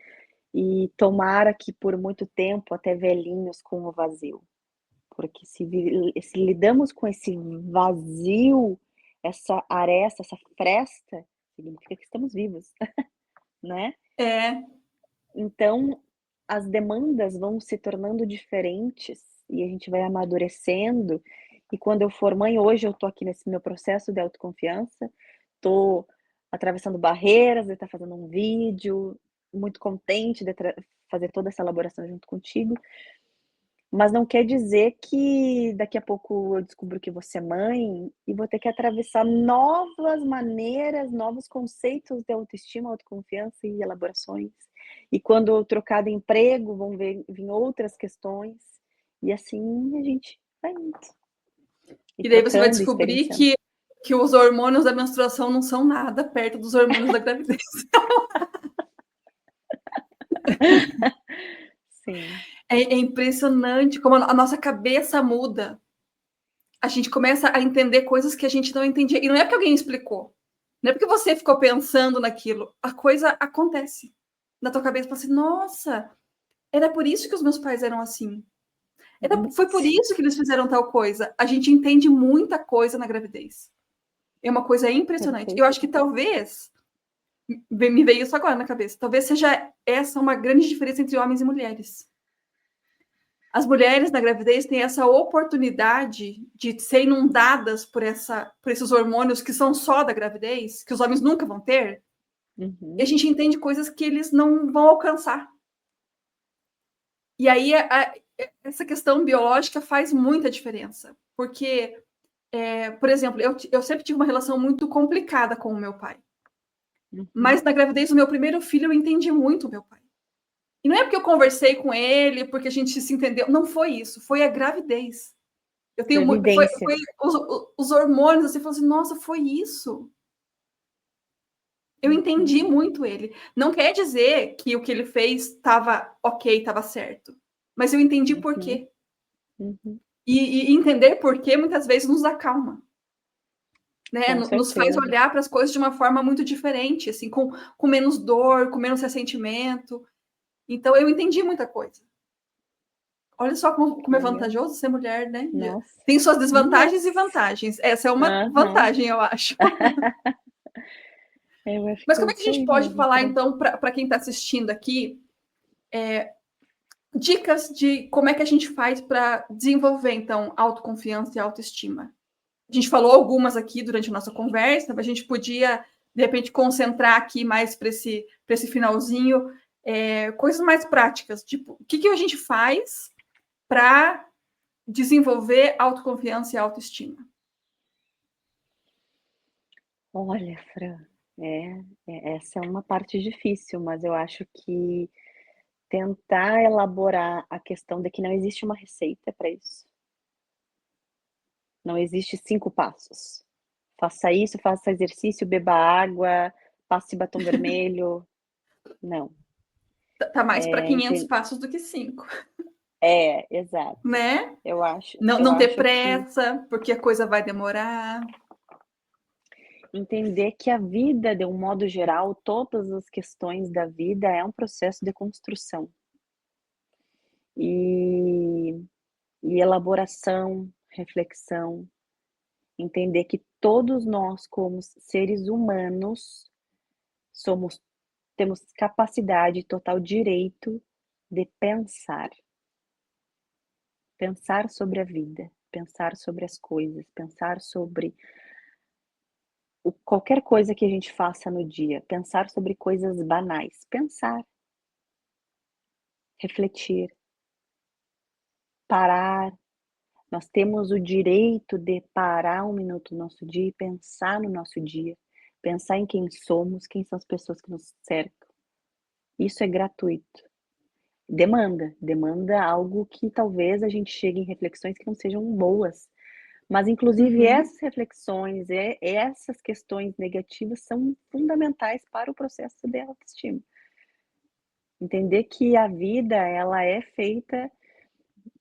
e tomara que por muito tempo, até velhinhos, com o vazio. Porque se lidamos com esse vazio, essa aresta, essa fresta, significa que estamos vivos, né? Então, as demandas vão se tornando diferentes e a gente vai amadurecendo. E quando eu for mãe, hoje eu tô aqui nesse meu processo de autoconfiança, tô atravessando barreiras, de estar fazendo um vídeo, muito contente de fazer toda essa elaboração junto contigo. Mas não quer dizer que daqui a pouco eu descubro que vou ser mãe e vou ter que atravessar novas maneiras, novos conceitos de autoestima, autoconfiança e elaborações. E quando eu trocar de emprego, vão vir outras questões. E assim a gente vai indo. E E daí você vai trocando, descobrir experienciando. que os hormônios da menstruação não são nada perto dos hormônios da gravidez. Sim. É impressionante como a nossa cabeça muda. A gente começa a entender coisas que a gente não entendia. E não é porque alguém explicou. Não é porque você ficou pensando naquilo. A coisa acontece na tua cabeça. Fala assim, nossa, era por isso que os meus pais eram assim. Foi por isso que eles fizeram tal coisa. A gente entende muita coisa na gravidez. É uma coisa impressionante. Eu Perfeito. acho que talvez, me veio isso agora na cabeça, talvez seja essa uma grande diferença entre homens e mulheres. As mulheres na gravidez têm essa oportunidade de ser inundadas por esses hormônios que são só da gravidez, que os homens nunca vão ter, e a gente entende coisas que eles não vão alcançar. E aí essa questão biológica faz muita diferença, porque, por exemplo, eu sempre tive uma relação muito complicada com o meu pai. Mas na gravidez do meu primeiro filho eu entendi muito o meu pai. E não é porque eu conversei com ele, porque a gente se entendeu. Não foi isso, foi a gravidez. Eu tenho foi os hormônios, assim, falou assim, nossa, foi isso. Eu entendi muito ele. Não quer dizer que o que ele fez estava ok, estava certo. Mas eu entendi por quê. E entender por quê muitas vezes nos acalma. Né? Nos faz olhar para as coisas de uma forma muito diferente, assim, com menos dor, com menos ressentimento. Então eu entendi muita coisa. Olha só como é vantajoso ser mulher, né? Nossa. Tem suas desvantagens e vantagens. Essa é uma vantagem, eu acho. Mas como é que a gente pode falar, então, para quem está assistindo aqui, dicas de como é que a gente faz para desenvolver, então, autoconfiança e autoestima? A gente falou algumas aqui durante a nossa conversa, mas a gente podia, de repente, concentrar aqui mais para esse finalzinho, coisas mais práticas, tipo, o que a gente faz para desenvolver autoconfiança e autoestima? Olha, Fran, essa é uma parte difícil, mas eu acho que tentar elaborar a questão de que não existe uma receita para isso. Não existe 5 passos. Faça isso, faça exercício, beba água, passe batom vermelho. Não. Tá mais para 500 passos do que 5. Exato. Né? Eu acho Não ter que pressa, porque a coisa vai demorar. entender que a vida, de um modo geral, todas as questões da vida é um processo de construção. E elaboração, reflexão, entender que todos nós, como seres humanos, temos capacidade, total direito de pensar. Pensar sobre a vida, pensar sobre as coisas, pensar sobre qualquer coisa que a gente faça no dia, pensar sobre coisas banais, pensar, refletir, parar. Nós temos o direito de parar um minuto no nosso dia e pensar no nosso dia, pensar em quem somos, quem são as pessoas que nos cercam. Isso é gratuito. Demanda algo que talvez a gente chegue em reflexões que não sejam boas. Mas, inclusive, essas reflexões, essas questões negativas são fundamentais para o processo de autoestima. Entender que a vida, ela é feita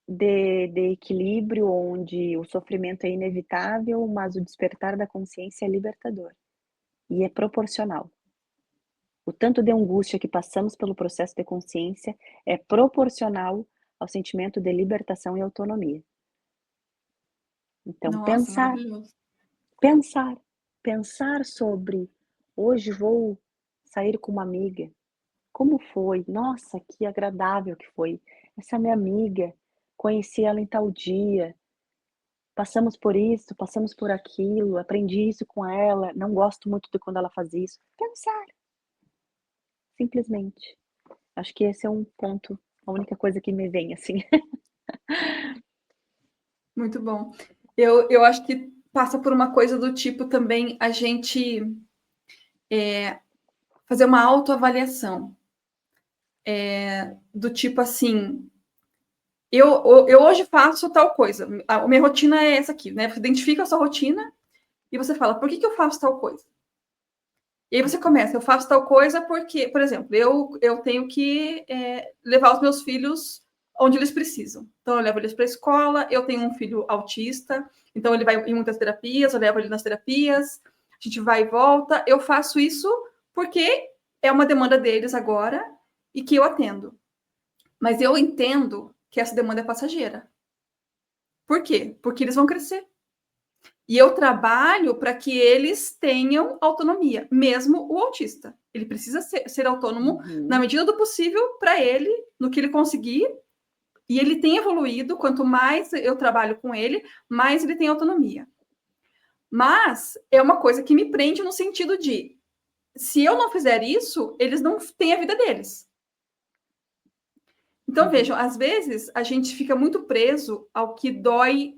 de equilíbrio, onde o sofrimento é inevitável, mas o despertar da consciência é libertador. E é proporcional. O tanto de angústia que passamos pelo processo de consciência é proporcional ao sentimento de libertação e autonomia. Então, Nossa, maravilhoso. Pensar sobre, hoje vou sair com uma amiga, como foi? Nossa, que agradável que foi. Essa minha amiga, conheci ela em tal dia, passamos por isso, passamos por aquilo, aprendi isso com ela, não gosto muito de quando ela faz isso. Pensar, simplesmente. Acho que esse é um ponto, a única coisa que me vem assim. Muito bom. Eu acho que passa por uma coisa do tipo também a gente fazer uma autoavaliação. Do tipo assim, eu hoje faço tal coisa, a minha rotina é essa aqui, né? Você identifica a sua rotina e você fala, por que eu faço tal coisa? E aí você começa, eu faço tal coisa porque, por exemplo, eu tenho que levar os meus filhos onde eles precisam. Então, eu levo eles para a escola, eu tenho um filho autista, então ele vai em muitas terapias, eu levo ele nas terapias, a gente vai e volta. Eu faço isso porque é uma demanda deles agora e que eu atendo. Mas eu entendo que essa demanda é passageira. Por quê? Porque eles vão crescer. E eu trabalho para que eles tenham autonomia, mesmo o autista. Ele precisa ser autônomo na medida do possível para ele, no que ele conseguir. E ele tem evoluído. Quanto mais eu trabalho com ele, mais ele tem autonomia. Mas é uma coisa que me prende no sentido de, se eu não fizer isso, eles não têm a vida deles. Então, vejam, às vezes a gente fica muito preso ao que dói,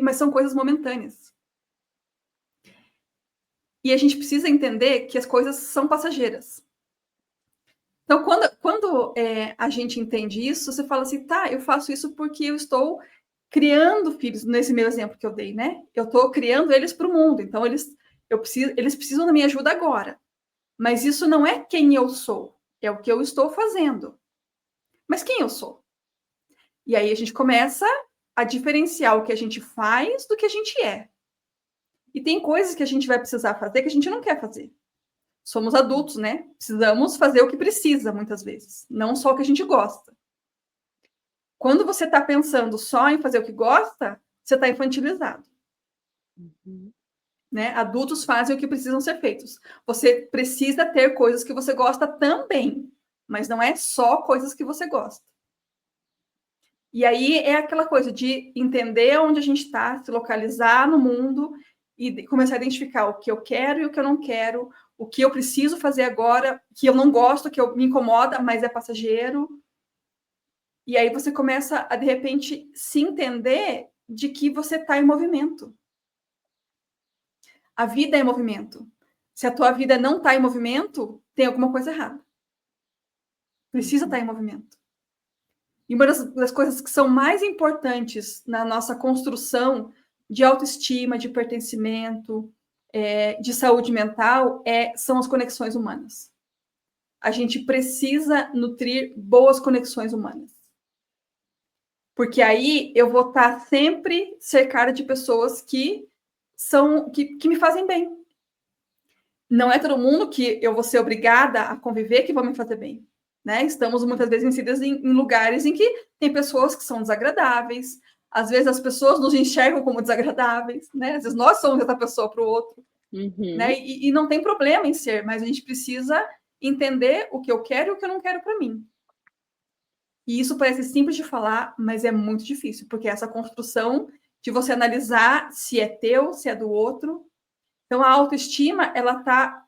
mas são coisas momentâneas. E a gente precisa entender que as coisas são passageiras. Então, quando a gente entende isso, você fala assim, tá, eu faço isso porque eu estou criando filhos, nesse meu exemplo que eu dei, né? Eu estou criando eles para o mundo, então eles precisam da minha ajuda agora. Mas isso não é quem eu sou, é o que eu estou fazendo. Mas quem eu sou? E aí a gente começa a diferenciar o que a gente faz do que a gente é. E tem coisas que a gente vai precisar fazer que a gente não quer fazer. Somos adultos, né? Precisamos fazer o que precisa, muitas vezes, não só o que a gente gosta. Quando você está pensando só em fazer o que gosta, você está infantilizado. Né? Adultos fazem o que precisam ser feitos. Você precisa ter coisas que você gosta também, mas não é só coisas que você gosta. E aí é aquela coisa de entender onde a gente está, se localizar no mundo e começar a identificar o que eu quero e o que eu não quero, o que eu preciso fazer agora, que eu não gosto, que me incomoda, mas é passageiro. E aí você começa a, de repente, se entender de que você está em movimento. A vida é em movimento. Se a tua vida não está em movimento, tem alguma coisa errada. Precisa estar em movimento. E uma das coisas que são mais importantes na nossa construção de autoestima, de pertencimento, de saúde mental, são as conexões humanas. A gente precisa nutrir boas conexões humanas. Porque aí eu vou estar sempre cercada de pessoas que me fazem bem. Não é todo mundo que eu vou ser obrigada a conviver que vão me fazer bem. Né? Estamos muitas vezes inseridas em lugares em que tem pessoas que são desagradáveis, às vezes as pessoas nos enxergam como desagradáveis, né? Às vezes nós somos essa pessoa para o outro, né? E não tem problema em ser, mas a gente precisa entender o que eu quero e o que eu não quero para mim. E isso parece simples de falar, mas é muito difícil, porque essa construção de você analisar se é teu, se é do outro. Então, a autoestima, ela está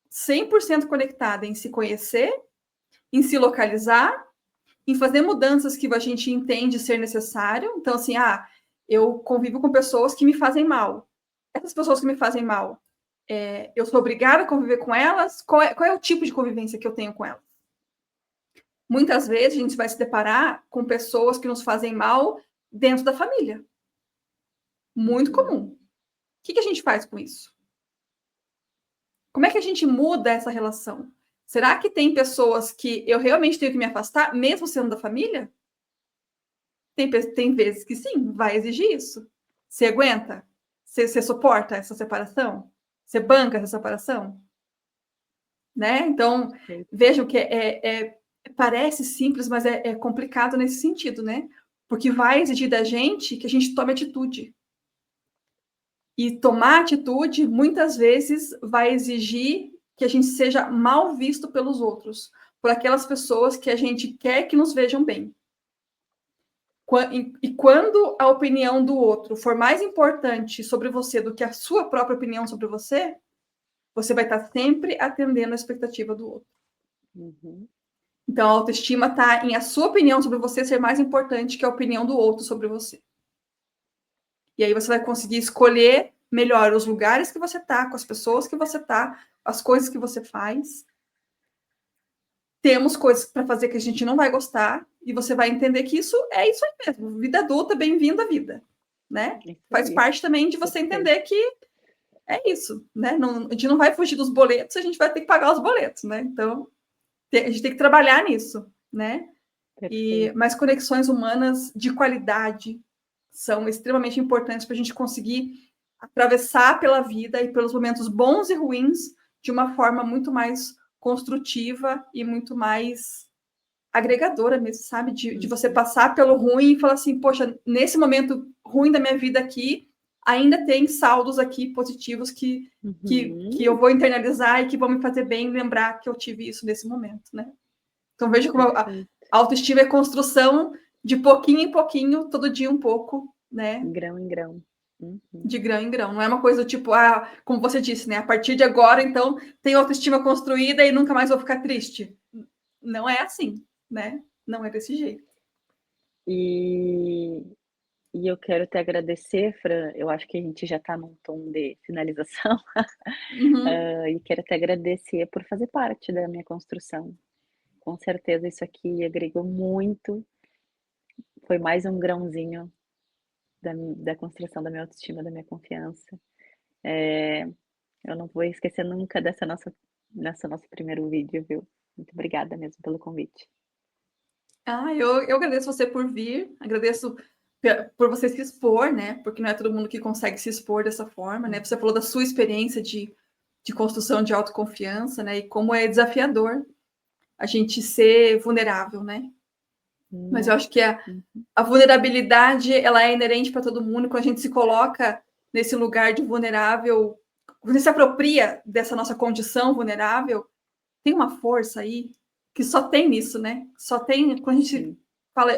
100% conectada em se conhecer, em se localizar, em fazer mudanças que a gente entende ser necessário. Então, assim, eu convivo com pessoas que me fazem mal. Essas pessoas que me fazem mal, eu sou obrigada a conviver com elas? Qual é o tipo de convivência que eu tenho com elas? Muitas vezes a gente vai se deparar com pessoas que nos fazem mal dentro da família. Muito comum. O que a gente faz com isso? Como é que a gente muda essa relação? Será que tem pessoas que eu realmente tenho que me afastar, mesmo sendo da família? Tem vezes que sim, vai exigir isso. Você aguenta? Você suporta essa separação? Você banca essa separação? Né? Então, vejam que parece simples, mas é complicado nesse sentido, né? Porque vai exigir da gente que a gente tome atitude. E tomar atitude, muitas vezes, vai exigir que a gente seja mal visto pelos outros, por aquelas pessoas que a gente quer que nos vejam bem. E quando a opinião do outro for mais importante sobre você do que a sua própria opinião sobre você, você vai estar sempre atendendo a expectativa do outro. Então, a autoestima está em a sua opinião sobre você ser mais importante que a opinião do outro sobre você. E aí você vai conseguir escolher melhor os lugares que você está, com as pessoas que você está, as coisas que você faz. Temos coisas para fazer que a gente não vai gostar, e você vai entender que isso é isso aí mesmo. Vida adulta, bem-vindo à vida, né? Faz parte também de você entender que é isso, né? Não, a gente não vai fugir dos boletos, a gente vai ter que pagar os boletos, né? Então, a gente tem que trabalhar nisso, né? Mas conexões humanas de qualidade são extremamente importantes para a gente conseguir atravessar pela vida e pelos momentos bons e ruins de uma forma muito mais construtiva e muito mais agregadora mesmo, sabe? De você passar pelo ruim e falar assim, poxa, nesse momento ruim da minha vida aqui, ainda tem saldos aqui positivos que eu vou internalizar e que vão me fazer bem lembrar que eu tive isso nesse momento, né? Então, veja como a autoestima é construção de pouquinho em pouquinho, todo dia um pouco, né? Grão em grão. De grão em grão. Não é uma coisa do tipo, como você disse, né? A partir de agora, então, tenho autoestima construída e nunca mais vou ficar triste. Não é assim, né? Não é desse jeito. E eu quero te agradecer, Fran, eu acho que a gente já está num tom de finalização, e quero te agradecer por fazer parte da minha construção. Com certeza isso aqui agregou muito, foi mais um grãozinho da construção da minha autoestima, da minha confiança. Eu não vou esquecer nunca dessa nosso primeiro vídeo, viu? Muito obrigada mesmo pelo convite. Eu agradeço você por vir, agradeço por você se expor, né? Porque não é todo mundo que consegue se expor dessa forma, né? Você falou da sua experiência de construção de autoconfiança, né? E como é desafiador a gente ser vulnerável, né? Mas eu acho que a vulnerabilidade, ela é inerente para todo mundo. Quando a gente se coloca nesse lugar de vulnerável, quando se apropria dessa nossa condição vulnerável, tem uma força aí que só tem nisso, né? Só tem quando a gente fala,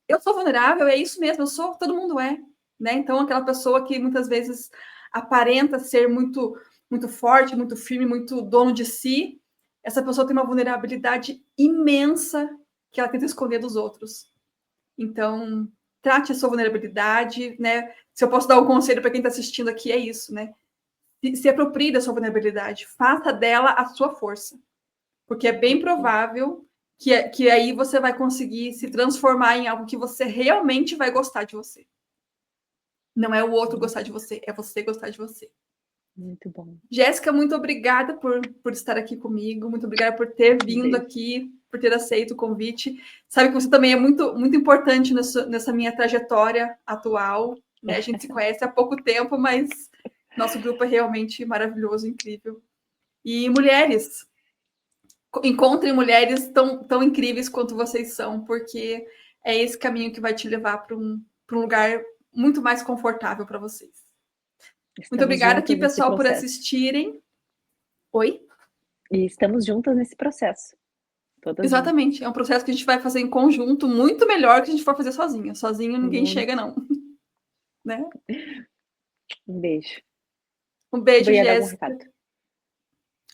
eu sou vulnerável, é isso mesmo, eu sou, todo mundo é, né? Então, aquela pessoa que muitas vezes aparenta ser muito, muito forte, muito firme, muito dono de si, essa pessoa tem uma vulnerabilidade imensa que ela tenta esconder dos outros. Então, trate a sua vulnerabilidade, né? Se eu posso dar um conselho para quem está assistindo aqui, é isso, né? Se aproprie da sua vulnerabilidade, faça dela a sua força. Porque é bem provável que aí você vai conseguir se transformar em algo que você realmente vai gostar de você. Não é o outro gostar de você, é você gostar de você. Muito bom. Jéssica, muito obrigada por estar aqui comigo, muito obrigada por ter vindo aqui, por ter aceito o convite. Sabe que você também é muito, muito importante nessa minha trajetória atual, né? A gente se conhece há pouco tempo, mas nosso grupo é realmente maravilhoso, incrível. E mulheres, encontrem mulheres tão incríveis quanto vocês são, porque é esse caminho que vai te levar para um lugar muito mais confortável para vocês. Muito obrigada aqui, pessoal, por assistirem. Oi? E estamos juntas nesse processo. Exatamente. É um processo que a gente vai fazer em conjunto, muito melhor que a gente for fazer sozinho. Sozinho ninguém chega, não. Né? Um beijo. Um beijo, Jéssica.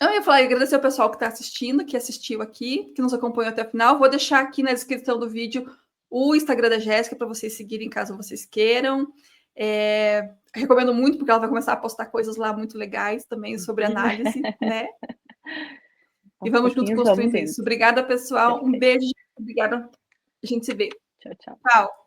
Eu ia falar, agradecer ao pessoal que está assistindo, que assistiu aqui, que nos acompanhou até o final. Vou deixar aqui na descrição do vídeo o Instagram da Jéssica para vocês seguirem caso vocês queiram. Recomendo muito, porque ela vai começar a postar coisas lá muito legais também sobre análise, né? E vamos juntos construindo isso. Obrigada, pessoal. Um beijo. Obrigada. A gente se vê. Tchau, tchau. Tchau.